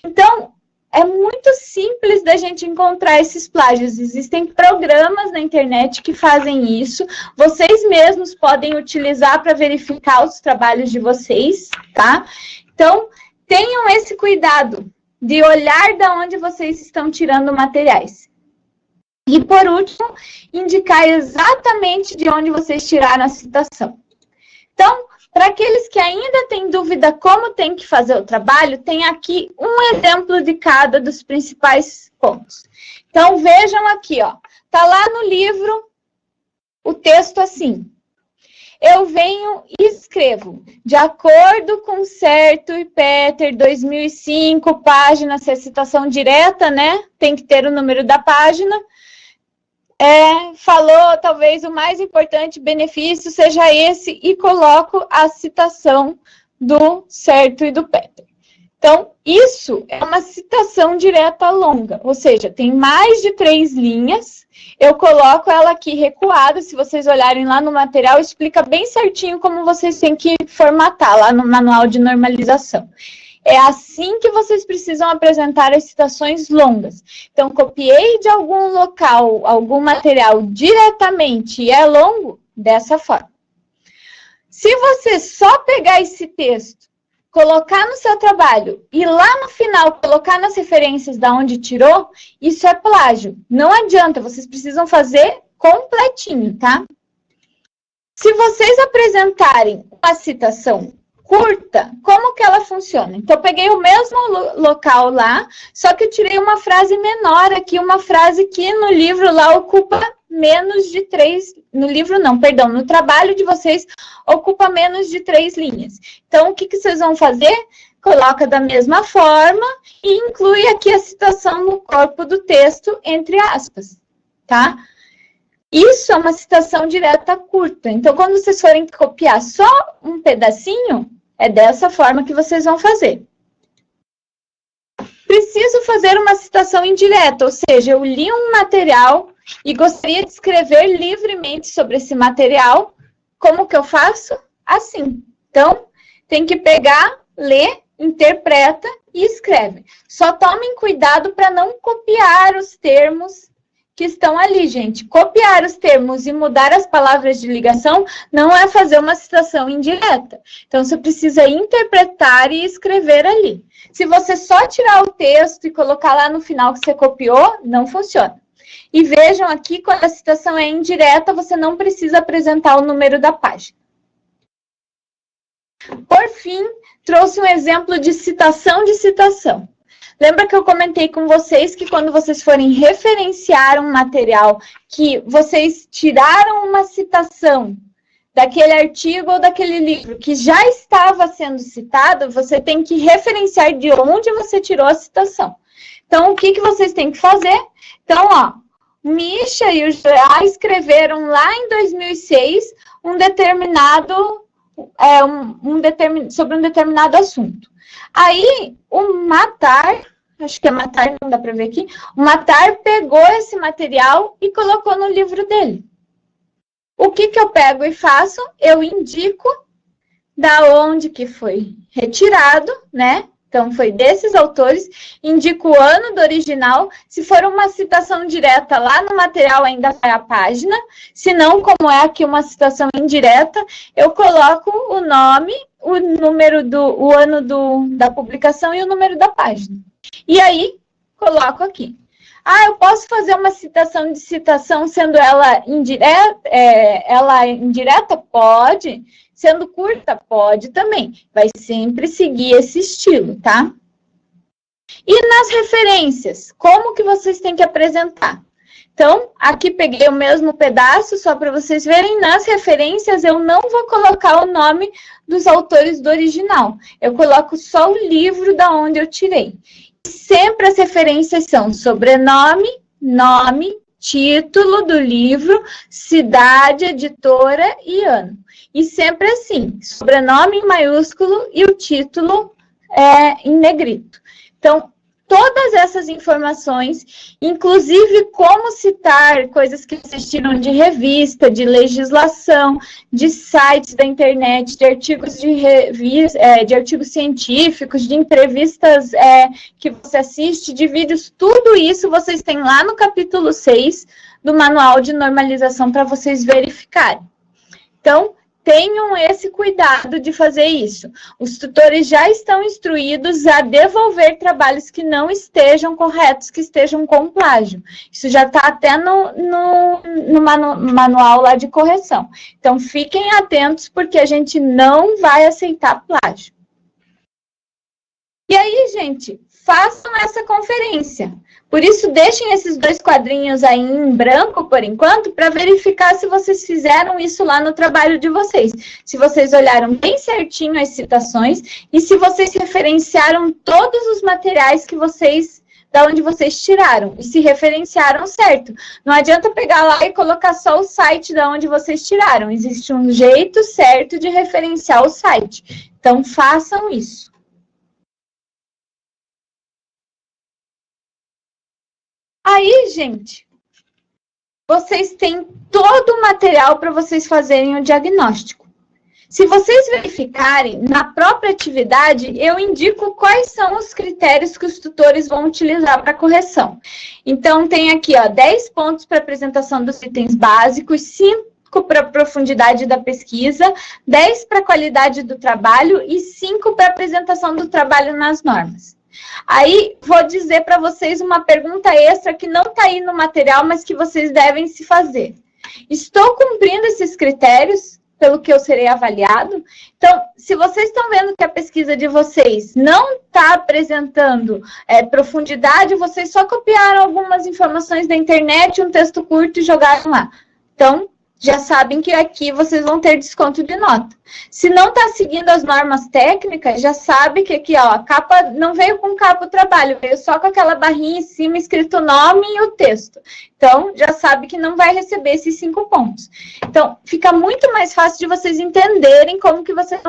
Então, é muito simples da gente encontrar esses plágios. Existem programas na internet que fazem isso. Vocês mesmos podem utilizar para verificar os trabalhos de vocês, tá? Então, tenham esse cuidado de olhar de onde vocês estão tirando materiais. E, por último, indicar exatamente de onde vocês tiraram a citação. Então, para aqueles que ainda têm dúvida como tem que fazer o trabalho, tem aqui um exemplo de cada dos principais pontos. Então, vejam aqui, ó. Tá lá no livro o texto assim. eu venho e escrevo, de acordo com certo e Peter, 2005, página, se é citação direta, né? Tem que ter o número da página. Falou, talvez o mais importante benefício seja esse, e coloco a citação do certo e do Peter. Então, isso é uma citação direta longa, ou seja, tem mais de 3 linhas, eu coloco ela aqui recuada, se vocês olharem lá no material, explica bem certinho como vocês têm que formatar lá no manual de normalização. É assim que vocês precisam apresentar as citações longas. Então, copiei de algum local, algum material diretamente e é longo, dessa forma. Se você só pegar esse texto, colocar no seu trabalho e lá no final colocar nas referências da onde tirou, isso é plágio. Não adianta, vocês precisam fazer completinho, tá? Se vocês apresentarem uma citação curta, como que ela funciona? Então, eu peguei o mesmo local lá, só que eu tirei uma frase menor aqui, uma frase que no livro lá ocupa menos de 3, no livro não, perdão, no trabalho de vocês ocupa menos de 3 linhas. Então, o que vocês vão fazer? Coloca da mesma forma e inclui aqui a citação no corpo do texto, entre aspas, tá? Isso é uma citação direta curta. Então, quando vocês forem copiar só um pedacinho, é dessa forma que vocês vão fazer. Preciso fazer uma citação indireta, ou seja, eu li um material e gostaria de escrever livremente sobre esse material. Como que eu faço? Assim. Então, tem que pegar, ler, interpreta e escreve. Só tomem cuidado para não copiar os termos que estão ali, gente. Copiar os termos e mudar as palavras de ligação não é fazer uma citação indireta. Então, você precisa interpretar e escrever ali. Se você só tirar o texto e colocar lá no final que você copiou, não funciona. E vejam aqui, quando a citação é indireta, você não precisa apresentar o número da página. Por fim, trouxe um exemplo de citação de citação. Lembra que eu comentei com vocês que quando vocês forem referenciar um material que vocês tiraram uma citação daquele artigo ou daquele livro que já estava sendo citado, você tem que referenciar de onde você tirou a citação. Então, o que vocês têm que fazer? Então, ó, Misha e o Joá escreveram lá em 2006 sobre um determinado assunto. Aí, o Matar, acho que é Matar, não dá para ver aqui, o Matar pegou esse material e colocou no livro dele. O que eu pego e faço? Eu indico da onde que foi retirado, né? Então, foi desses autores, indico o ano do original. Se for uma citação direta, lá no material ainda vai a página. Se não, como é aqui uma citação indireta, eu coloco o nome, o número o ano da publicação e o número da página. E aí, coloco aqui. Ah, eu posso fazer uma citação de citação sendo ela indireta? Pode. Sendo curta, pode também. Vai sempre seguir esse estilo, tá? E nas referências, como que vocês têm que apresentar? Então, aqui peguei o mesmo pedaço, só para vocês verem. Nas referências, eu não vou colocar o nome dos autores do original. Eu coloco só o livro da onde eu tirei. E sempre as referências são sobrenome, nome, título do livro, cidade, editora e ano. E sempre assim, sobrenome em maiúsculo e o título em negrito. Então, todas essas informações, inclusive como citar coisas que vocês tiram de revista, de legislação, de sites da internet, de artigos de artigos científicos, de entrevistas que você assiste, de vídeos, tudo isso vocês têm lá no capítulo 6 do Manual de Normalização para vocês verificarem. Então, tenham esse cuidado de fazer isso. Os tutores já estão instruídos a devolver trabalhos que não estejam corretos, que estejam com plágio. Isso já está até no manual lá de correção. Então, fiquem atentos, porque a gente não vai aceitar plágio. E aí, gente, façam essa conferência. Por isso, deixem esses 2 quadrinhos aí em branco, por enquanto, para verificar se vocês fizeram isso lá no trabalho de vocês. Se vocês olharam bem certinho as citações e se vocês referenciaram todos os materiais que vocês, da onde vocês tiraram, e se referenciaram certo. Não adianta pegar lá e colocar só o site da onde vocês tiraram. Existe um jeito certo de referenciar o site. Então, façam isso. Aí, gente, vocês têm todo o material para vocês fazerem o diagnóstico. Se vocês verificarem, na própria atividade, eu indico quais são os critérios que os tutores vão utilizar para correção. Então, tem aqui, ó, 10 pontos para apresentação dos itens básicos, 5 para profundidade da pesquisa, 10 para qualidade do trabalho e 5 para apresentação do trabalho nas normas. Aí, vou dizer para vocês uma pergunta extra que não está aí no material, mas que vocês devem se fazer. Estou cumprindo esses critérios pelo que eu serei avaliado? Então, se vocês estão vendo que a pesquisa de vocês não está apresentando profundidade, vocês só copiaram algumas informações da internet, um texto curto e jogaram lá. Então, já sabem que aqui vocês vão ter desconto de nota. Se não está seguindo as normas técnicas, já sabe que aqui, ó, a capa não veio com capa o trabalho, veio só com aquela barrinha em cima escrito o nome e o texto. Então, já sabe que não vai receber esses 5 pontos. Então, fica muito mais fácil de vocês entenderem como que vocês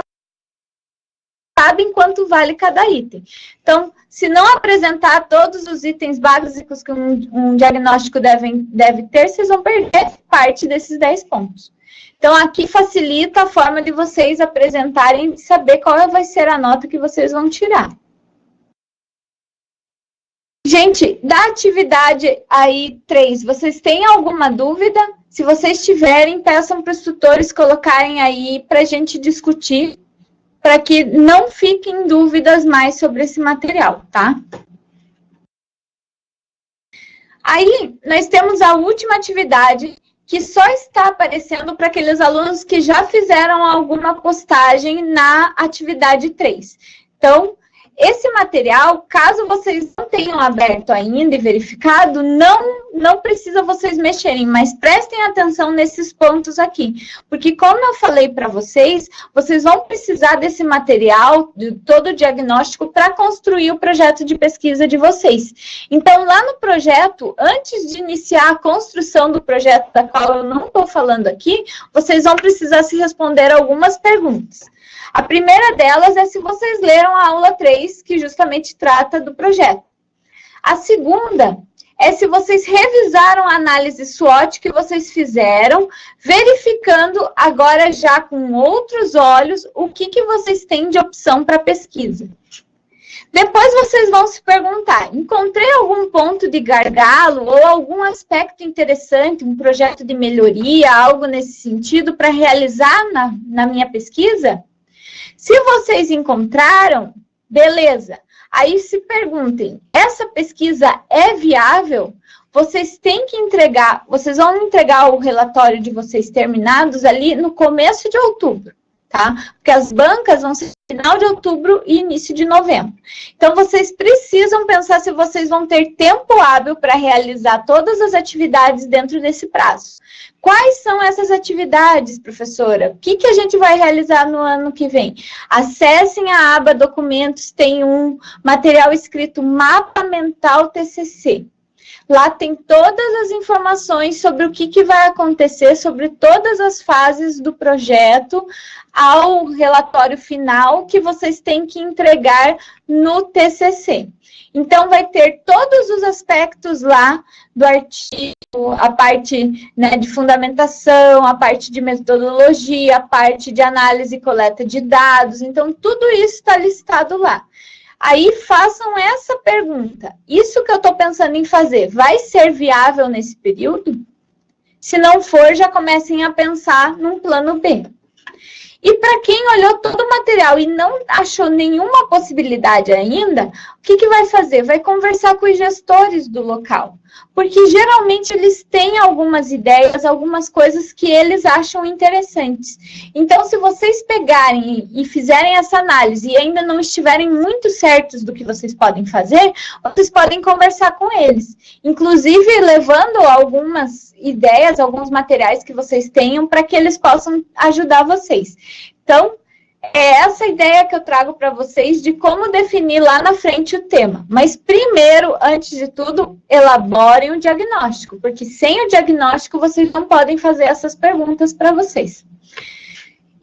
sabem quanto vale cada item. Então, se não apresentar todos os itens básicos que um diagnóstico deve ter, vocês vão perder parte desses 10 pontos. Então, aqui facilita a forma de vocês apresentarem e saber qual vai ser a nota que vocês vão tirar. Gente, da atividade aí 3, vocês têm alguma dúvida? Se vocês tiverem, peçam para os tutores colocarem aí para a gente discutir, para que não fiquem dúvidas mais sobre esse material, tá? Aí, nós temos a última atividade, que só está aparecendo para aqueles alunos que já fizeram alguma postagem na atividade 3. Então, esse material, caso vocês não tenham aberto ainda e verificado, não precisa vocês mexerem, mas prestem atenção nesses pontos aqui. Porque, como eu falei para vocês, vocês vão precisar desse material, de todo o diagnóstico, para construir o projeto de pesquisa de vocês. Então, lá no projeto, antes de iniciar a construção do projeto, da qual eu não estou falando aqui, vocês vão precisar se responder algumas perguntas. A primeira delas é se vocês leram a aula 3, que justamente trata do projeto. A segunda é se vocês revisaram a análise SWOT que vocês fizeram, verificando agora já com outros olhos o que vocês têm de opção para pesquisa. Depois vocês vão se perguntar, encontrei algum ponto de gargalo ou algum aspecto interessante, um projeto de melhoria, algo nesse sentido para realizar na minha pesquisa? Se vocês encontraram, beleza. Aí se perguntem, essa pesquisa é viável? Vocês têm que entregar, vocês vão entregar o relatório de vocês terminados ali no começo de outubro, tá? Porque as bancas vão ser final de outubro e início de novembro. Então, vocês precisam pensar se vocês vão ter tempo hábil para realizar todas as atividades dentro desse prazo. Quais são essas atividades, professora? O que a gente vai realizar no ano que vem? Acessem a aba Documentos, tem um material escrito Mapa Mental TCC. Lá tem todas as informações sobre o que vai acontecer, sobre todas as fases do projeto, ao relatório final que vocês têm que entregar no TCC. Então, vai ter todos os aspectos lá do artigo, a parte, né, de fundamentação, a parte de metodologia, a parte de análise e coleta de dados. Então, tudo isso está listado lá. Aí, façam essa pergunta. Isso que eu estou pensando em fazer, vai ser viável nesse período? Se não for, já comecem a pensar num plano B. E para quem olhou todo o material e não achou nenhuma possibilidade ainda, que vai fazer? Vai conversar com os gestores do local, porque geralmente eles têm algumas ideias, algumas coisas que eles acham interessantes. Então, se vocês pegarem e fizerem essa análise e ainda não estiverem muito certos do que vocês podem fazer, vocês podem conversar com eles, inclusive levando algumas ideias, alguns materiais que vocês tenham para que eles possam ajudar vocês. Então, é essa ideia que eu trago para vocês de como definir lá na frente o tema. Mas primeiro, antes de tudo, elaborem o diagnóstico, porque sem o diagnóstico vocês não podem fazer essas perguntas para vocês.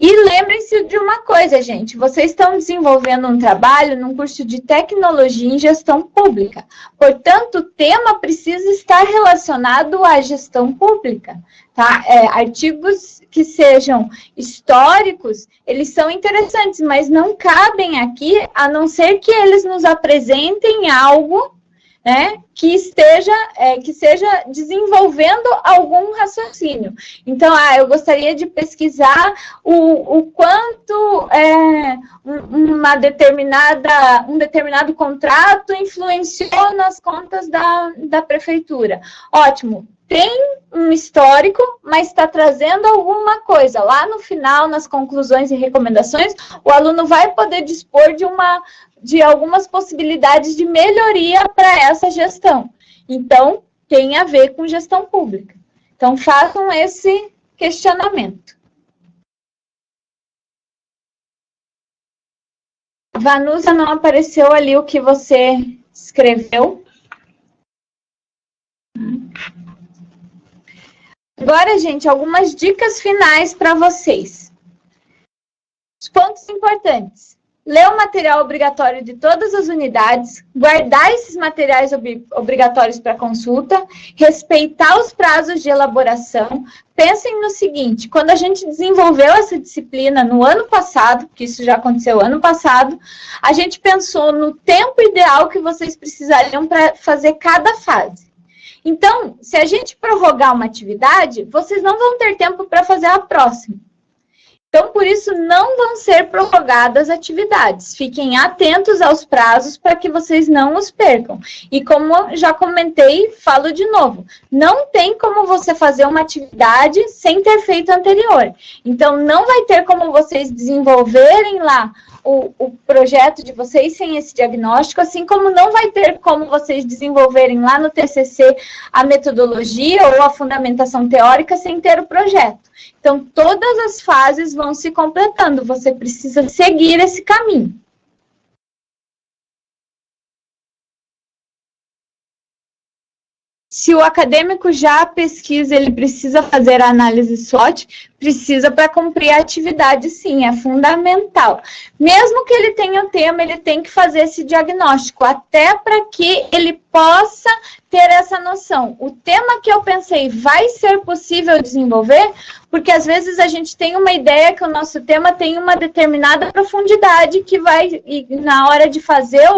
E lembrem-se de uma coisa, gente, vocês estão desenvolvendo um trabalho num curso de tecnologia em gestão pública. Portanto, o tema precisa estar relacionado à gestão pública, tá? Artigos que sejam históricos, eles são interessantes, mas não cabem aqui, a não ser que eles nos apresentem algo, né, que seja desenvolvendo algum raciocínio. Então, eu gostaria de pesquisar o quanto um determinado contrato influenciou nas contas da prefeitura. Ótimo. Tem um histórico, mas está trazendo alguma coisa. Lá no final, nas conclusões e recomendações, o aluno vai poder dispor de algumas possibilidades de melhoria para essa gestão. Então, tem a ver com gestão pública. Então, façam esse questionamento. Vanusa, não apareceu ali o que você escreveu. Agora, gente, algumas dicas finais para vocês. Os pontos importantes. Ler o material obrigatório de todas as unidades, guardar esses materiais obrigatórios para consulta, respeitar os prazos de elaboração. Pensem no seguinte, quando a gente desenvolveu essa disciplina no ano passado, que isso já aconteceu ano passado, a gente pensou no tempo ideal que vocês precisariam para fazer cada fase. Então, se a gente prorrogar uma atividade, vocês não vão ter tempo para fazer a próxima. Então, por isso, não vão ser prorrogadas atividades. Fiquem atentos aos prazos para que vocês não os percam. E como já comentei, falo de novo, não tem como você fazer uma atividade sem ter feito a anterior. Então, não vai ter como vocês desenvolverem lá o projeto de vocês sem esse diagnóstico, assim como não vai ter como vocês desenvolverem lá no TCC a metodologia ou a fundamentação teórica sem ter o projeto. Então, todas as fases vão se completando, você precisa seguir esse caminho. Se o acadêmico já pesquisa, ele precisa fazer a análise SWOT, precisa para cumprir a atividade, sim, é fundamental. Mesmo que ele tenha o tema, ele tem que fazer esse diagnóstico, até para que ele possa ter essa noção. O tema que eu pensei vai ser possível desenvolver, porque às vezes a gente tem uma ideia que o nosso tema tem uma determinada profundidade que vai, e na hora de fazer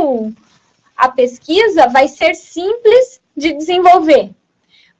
a pesquisa, vai ser simples de desenvolver.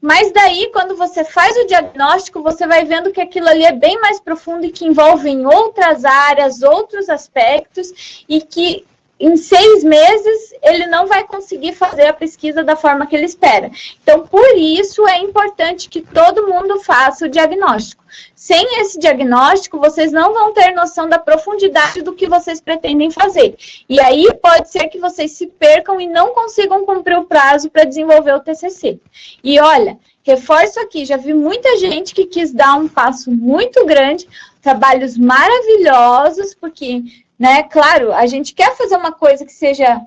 Mas daí, quando você faz o diagnóstico, você vai vendo que aquilo ali é bem mais profundo e que envolve em outras áreas, outros aspectos, e que em 6 meses ele não vai conseguir fazer a pesquisa da forma que ele espera. Então, por isso é importante que todo mundo faça o diagnóstico. Sem esse diagnóstico, vocês não vão ter noção da profundidade do que vocês pretendem fazer. E aí pode ser que vocês se percam e não consigam cumprir o prazo para desenvolver o TCC. E olha, reforço aqui, já vi muita gente que quis dar um passo muito grande, trabalhos maravilhosos, porque, né, claro, a gente quer fazer uma coisa que seja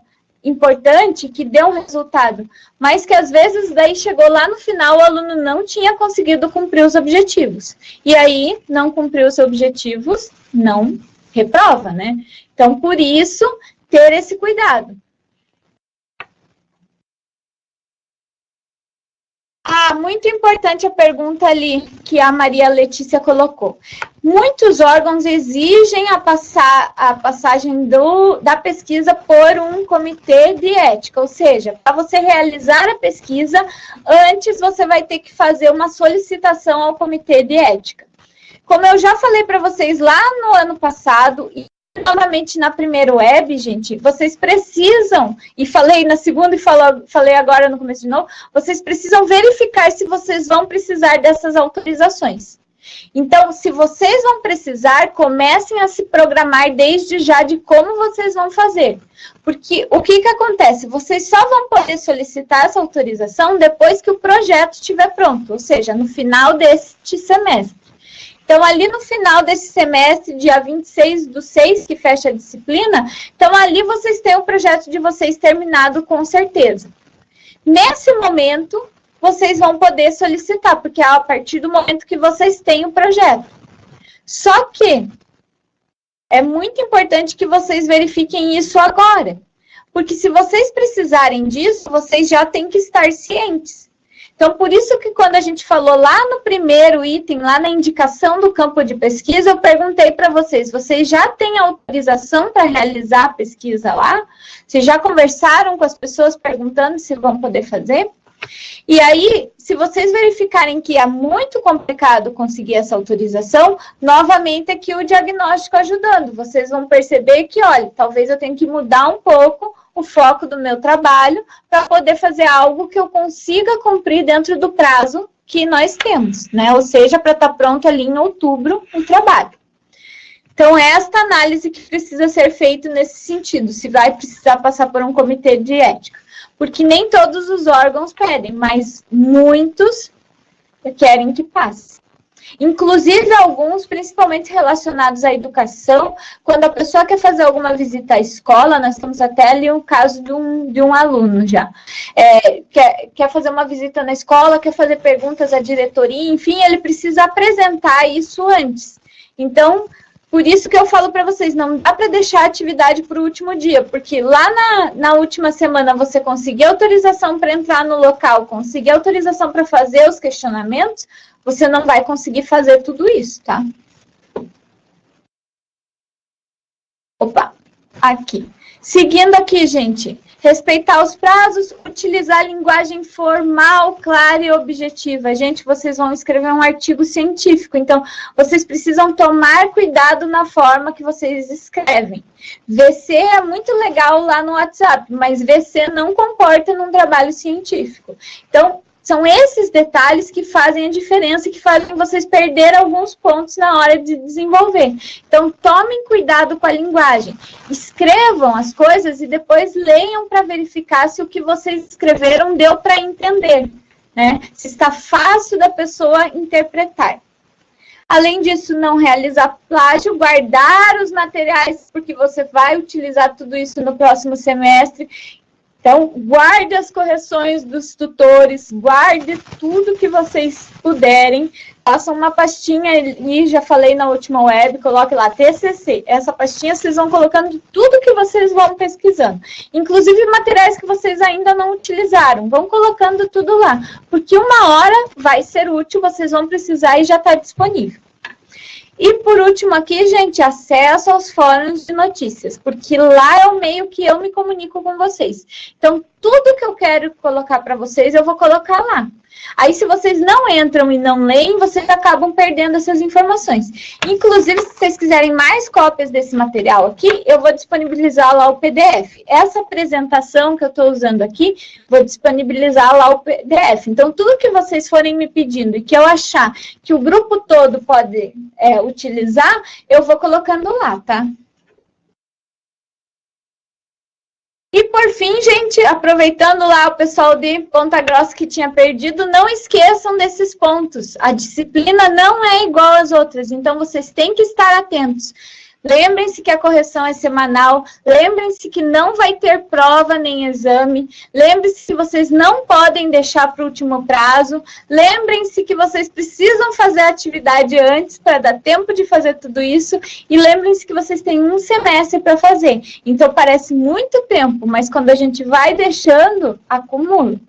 importante, que dê um resultado, mas que às vezes daí chegou lá no final, o aluno não tinha conseguido cumprir os objetivos. E aí, não cumpriu os objetivos, não reprova, né? Então, por isso, ter esse cuidado. Muito importante a pergunta ali que a Maria Letícia colocou. Muitos órgãos exigem a passagem da pesquisa por um comitê de ética, ou seja, para você realizar a pesquisa, antes você vai ter que fazer uma solicitação ao comitê de ética. Como eu já falei para vocês lá no ano passado, novamente na primeira web, gente, vocês precisam, e falei na segunda e falei agora no começo de novo, vocês precisam verificar se vocês vão precisar dessas autorizações. Então, se vocês vão precisar, comecem a se programar desde já de como vocês vão fazer. Porque o que acontece? Vocês só vão poder solicitar essa autorização depois que o projeto estiver pronto, ou seja, no final deste semestre. Então, ali no final desse semestre, dia 26/6, que fecha a disciplina, então ali vocês têm o projeto de vocês terminado com certeza. Nesse momento, vocês vão poder solicitar, porque é a partir do momento que vocês têm o projeto. Só que é muito importante que vocês verifiquem isso agora, porque se vocês precisarem disso, vocês já têm que estar cientes. Então, por isso que quando a gente falou lá no primeiro item, lá na indicação do campo de pesquisa, eu perguntei para vocês, vocês já têm autorização para realizar a pesquisa lá? Vocês já conversaram com as pessoas perguntando se vão poder fazer? E aí, se vocês verificarem que é muito complicado conseguir essa autorização, novamente aqui o diagnóstico ajudando. Vocês vão perceber que, olha, talvez eu tenha que mudar um pouco o foco do meu trabalho para poder fazer algo que eu consiga cumprir dentro do prazo que nós temos, né? Ou seja, para estar pronto ali em outubro o trabalho. Então, é esta análise que precisa ser feita nesse sentido, se vai precisar passar por um comitê de ética. Porque nem todos os órgãos pedem, mas muitos querem que passe. Inclusive alguns, principalmente relacionados à educação, quando a pessoa quer fazer alguma visita à escola, nós temos até ali um caso de um aluno já, quer fazer uma visita na escola, quer fazer perguntas à diretoria, enfim, ele precisa apresentar isso antes. Então, por isso que eu falo para vocês, não dá para deixar a atividade para o último dia, porque lá na última semana você conseguir autorização para entrar no local, conseguir autorização para fazer os questionamentos, você não vai conseguir fazer tudo isso, tá? Opa, aqui. Seguindo aqui, gente, respeitar os prazos, utilizar a linguagem formal, clara e objetiva. Gente, vocês vão escrever um artigo científico, então vocês precisam tomar cuidado na forma que vocês escrevem. VC é muito legal lá no WhatsApp, mas VC não comporta num trabalho científico. Então, são esses detalhes que fazem a diferença e que fazem vocês perder alguns pontos na hora de desenvolver. Então, tomem cuidado com a linguagem. Escrevam as coisas e depois leiam para verificar se o que vocês escreveram deu para entender, né? Se está fácil da pessoa interpretar. Além disso, não realizar plágio, guardar os materiais, porque você vai utilizar tudo isso no próximo semestre. Então, guarde as correções dos tutores, guarde tudo que vocês puderem, façam uma pastinha ali, já falei na última web, coloque lá TCC. Essa pastinha vocês vão colocando tudo que vocês vão pesquisando, inclusive materiais que vocês ainda não utilizaram, vão colocando tudo lá, porque uma hora vai ser útil, vocês vão precisar e já está disponível. E por último aqui, gente, acesso aos fóruns de notícias, porque lá é o meio que eu me comunico com vocês. Então, tudo que eu quero colocar para vocês, eu vou colocar lá. Aí, se vocês não entram e não leem, vocês acabam perdendo essas informações. Inclusive, se vocês quiserem mais cópias desse material aqui, eu vou disponibilizar lá o PDF. Essa apresentação que eu estou usando aqui, vou disponibilizar lá o PDF. Então, tudo que vocês forem me pedindo e que eu achar que o grupo todo pode utilizar, eu vou colocando lá, tá? E por fim, gente, aproveitando lá o pessoal de Ponta Grossa que tinha perdido, não esqueçam desses pontos. A disciplina não é igual às outras, então vocês têm que estar atentos. Lembrem-se que a correção é semanal, lembrem-se que não vai ter prova nem exame, lembrem-se que vocês não podem deixar para o último prazo, lembrem-se que vocês precisam fazer a atividade antes para dar tempo de fazer tudo isso, e lembrem-se que vocês têm um semestre para fazer. Então, parece muito tempo, mas quando a gente vai deixando, acumula.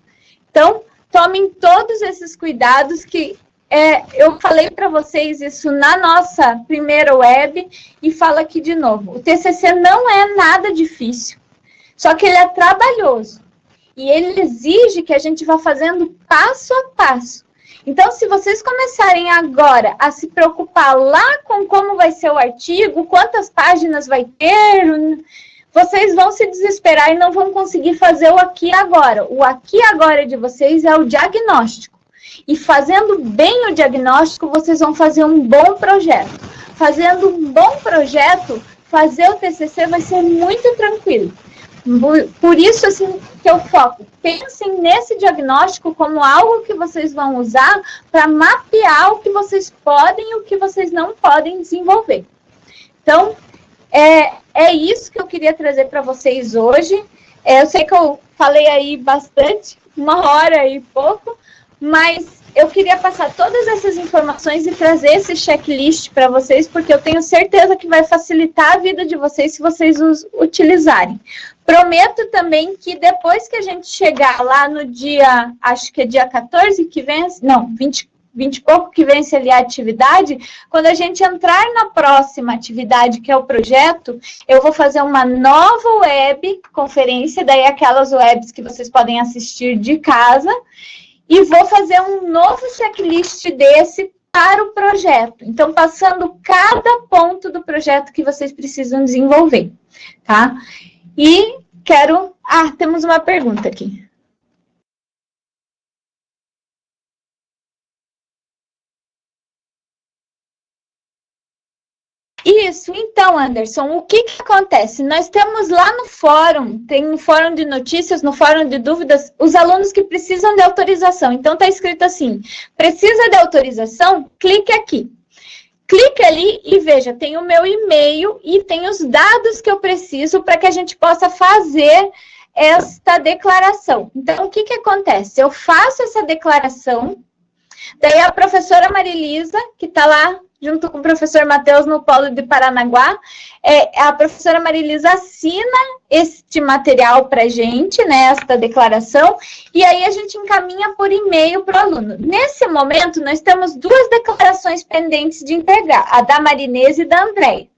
Então, tomem todos esses cuidados que eu falei para vocês isso na nossa primeira web e falo aqui de novo. O TCC não é nada difícil, só que ele é trabalhoso. E ele exige que a gente vá fazendo passo a passo. Então, se vocês começarem agora a se preocupar lá com como vai ser o artigo, quantas páginas vai ter, vocês vão se desesperar e não vão conseguir fazer o aqui e agora. O aqui e agora de vocês é o diagnóstico. E fazendo bem o diagnóstico, vocês vão fazer um bom projeto. Fazendo um bom projeto, fazer o TCC vai ser muito tranquilo. Por isso, assim, que eu foco. Pensem nesse diagnóstico como algo que vocês vão usar para mapear o que vocês podem e o que vocês não podem desenvolver. Então, é isso que eu queria trazer para vocês hoje. Eu sei que eu falei aí bastante, 1h e pouco, mas eu queria passar todas essas informações e trazer esse checklist para vocês, porque eu tenho certeza que vai facilitar a vida de vocês se vocês os utilizarem. Prometo também que depois que a gente chegar lá no dia, acho que é dia 14 que vence, não, 20 e pouco que vence ali a atividade, quando a gente entrar na próxima atividade, que é o projeto, eu vou fazer uma nova web conferência, daí aquelas webs que vocês podem assistir de casa, e vou fazer um novo checklist desse para o projeto. Então, passando cada ponto do projeto que vocês precisam desenvolver, tá? E quero... temos uma pergunta aqui. Isso, então, Anderson, o que acontece? Nós temos lá no fórum, tem no fórum de notícias, no fórum de dúvidas, os alunos que precisam de autorização. Então, está escrito assim, precisa de autorização? Clique aqui. Clique ali e veja, tem o meu e-mail e tem os dados que eu preciso para que a gente possa fazer esta declaração. Então, o que acontece? Eu faço essa declaração, daí a professora Marilisa, que está lá junto com o professor Matheus no Polo de Paranaguá, a professora Marilisa assina este material para a gente, né, esta declaração, e aí a gente encaminha por e-mail para o aluno. Nesse momento, nós temos 2 declarações pendentes de entregar, a da Marinese e da Andréia.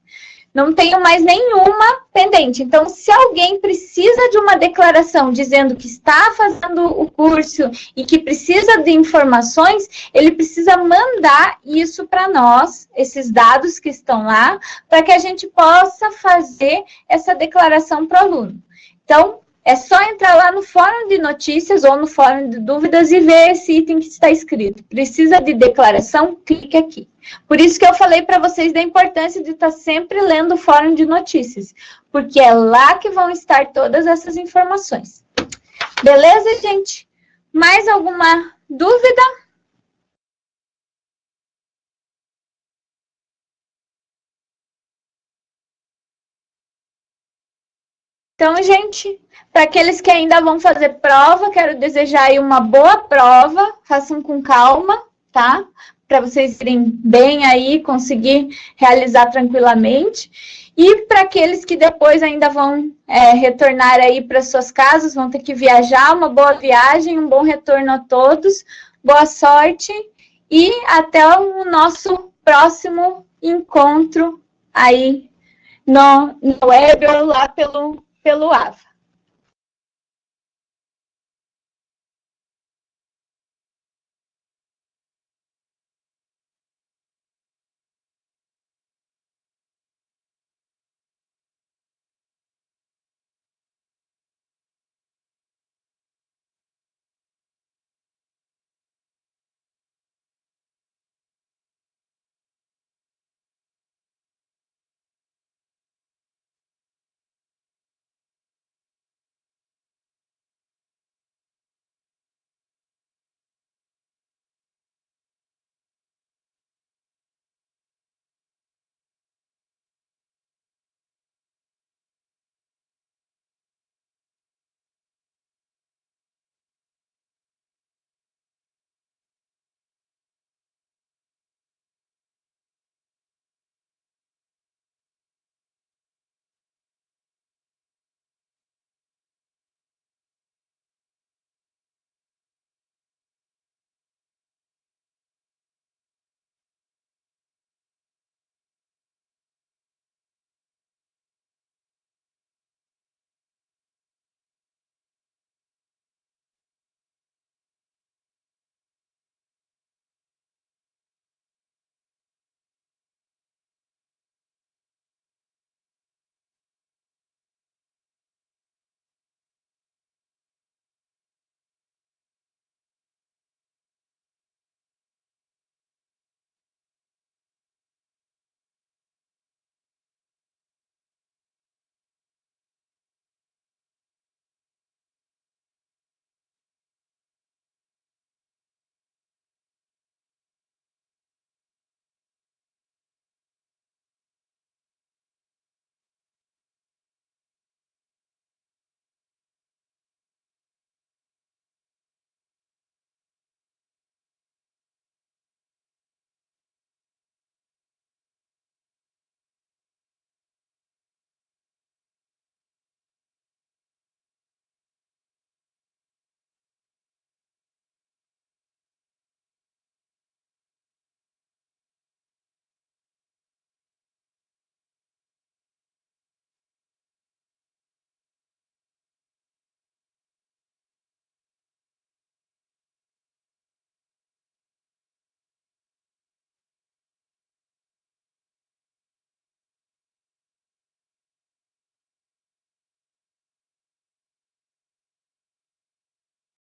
Não tenho mais nenhuma pendente. Então, se alguém precisa de uma declaração dizendo que está fazendo o curso e que precisa de informações, ele precisa mandar isso para nós, esses dados que estão lá, para que a gente possa fazer essa declaração para o aluno. Então, é só entrar lá no fórum de notícias ou no fórum de dúvidas e ver esse item que está escrito. Precisa de declaração? Clique aqui. Por isso que eu falei para vocês da importância de estar sempre lendo o fórum de notícias, porque é lá que vão estar todas essas informações. Beleza, gente? Mais alguma dúvida? Então, gente, para aqueles que ainda vão fazer prova, quero desejar aí uma boa prova, façam com calma, tá? Para vocês irem bem aí, conseguir realizar tranquilamente. E para aqueles que depois ainda vão retornar aí para suas casas, vão ter que viajar, uma boa viagem, um bom retorno a todos, boa sorte e até o nosso próximo encontro aí no web ou lá pelo AVA.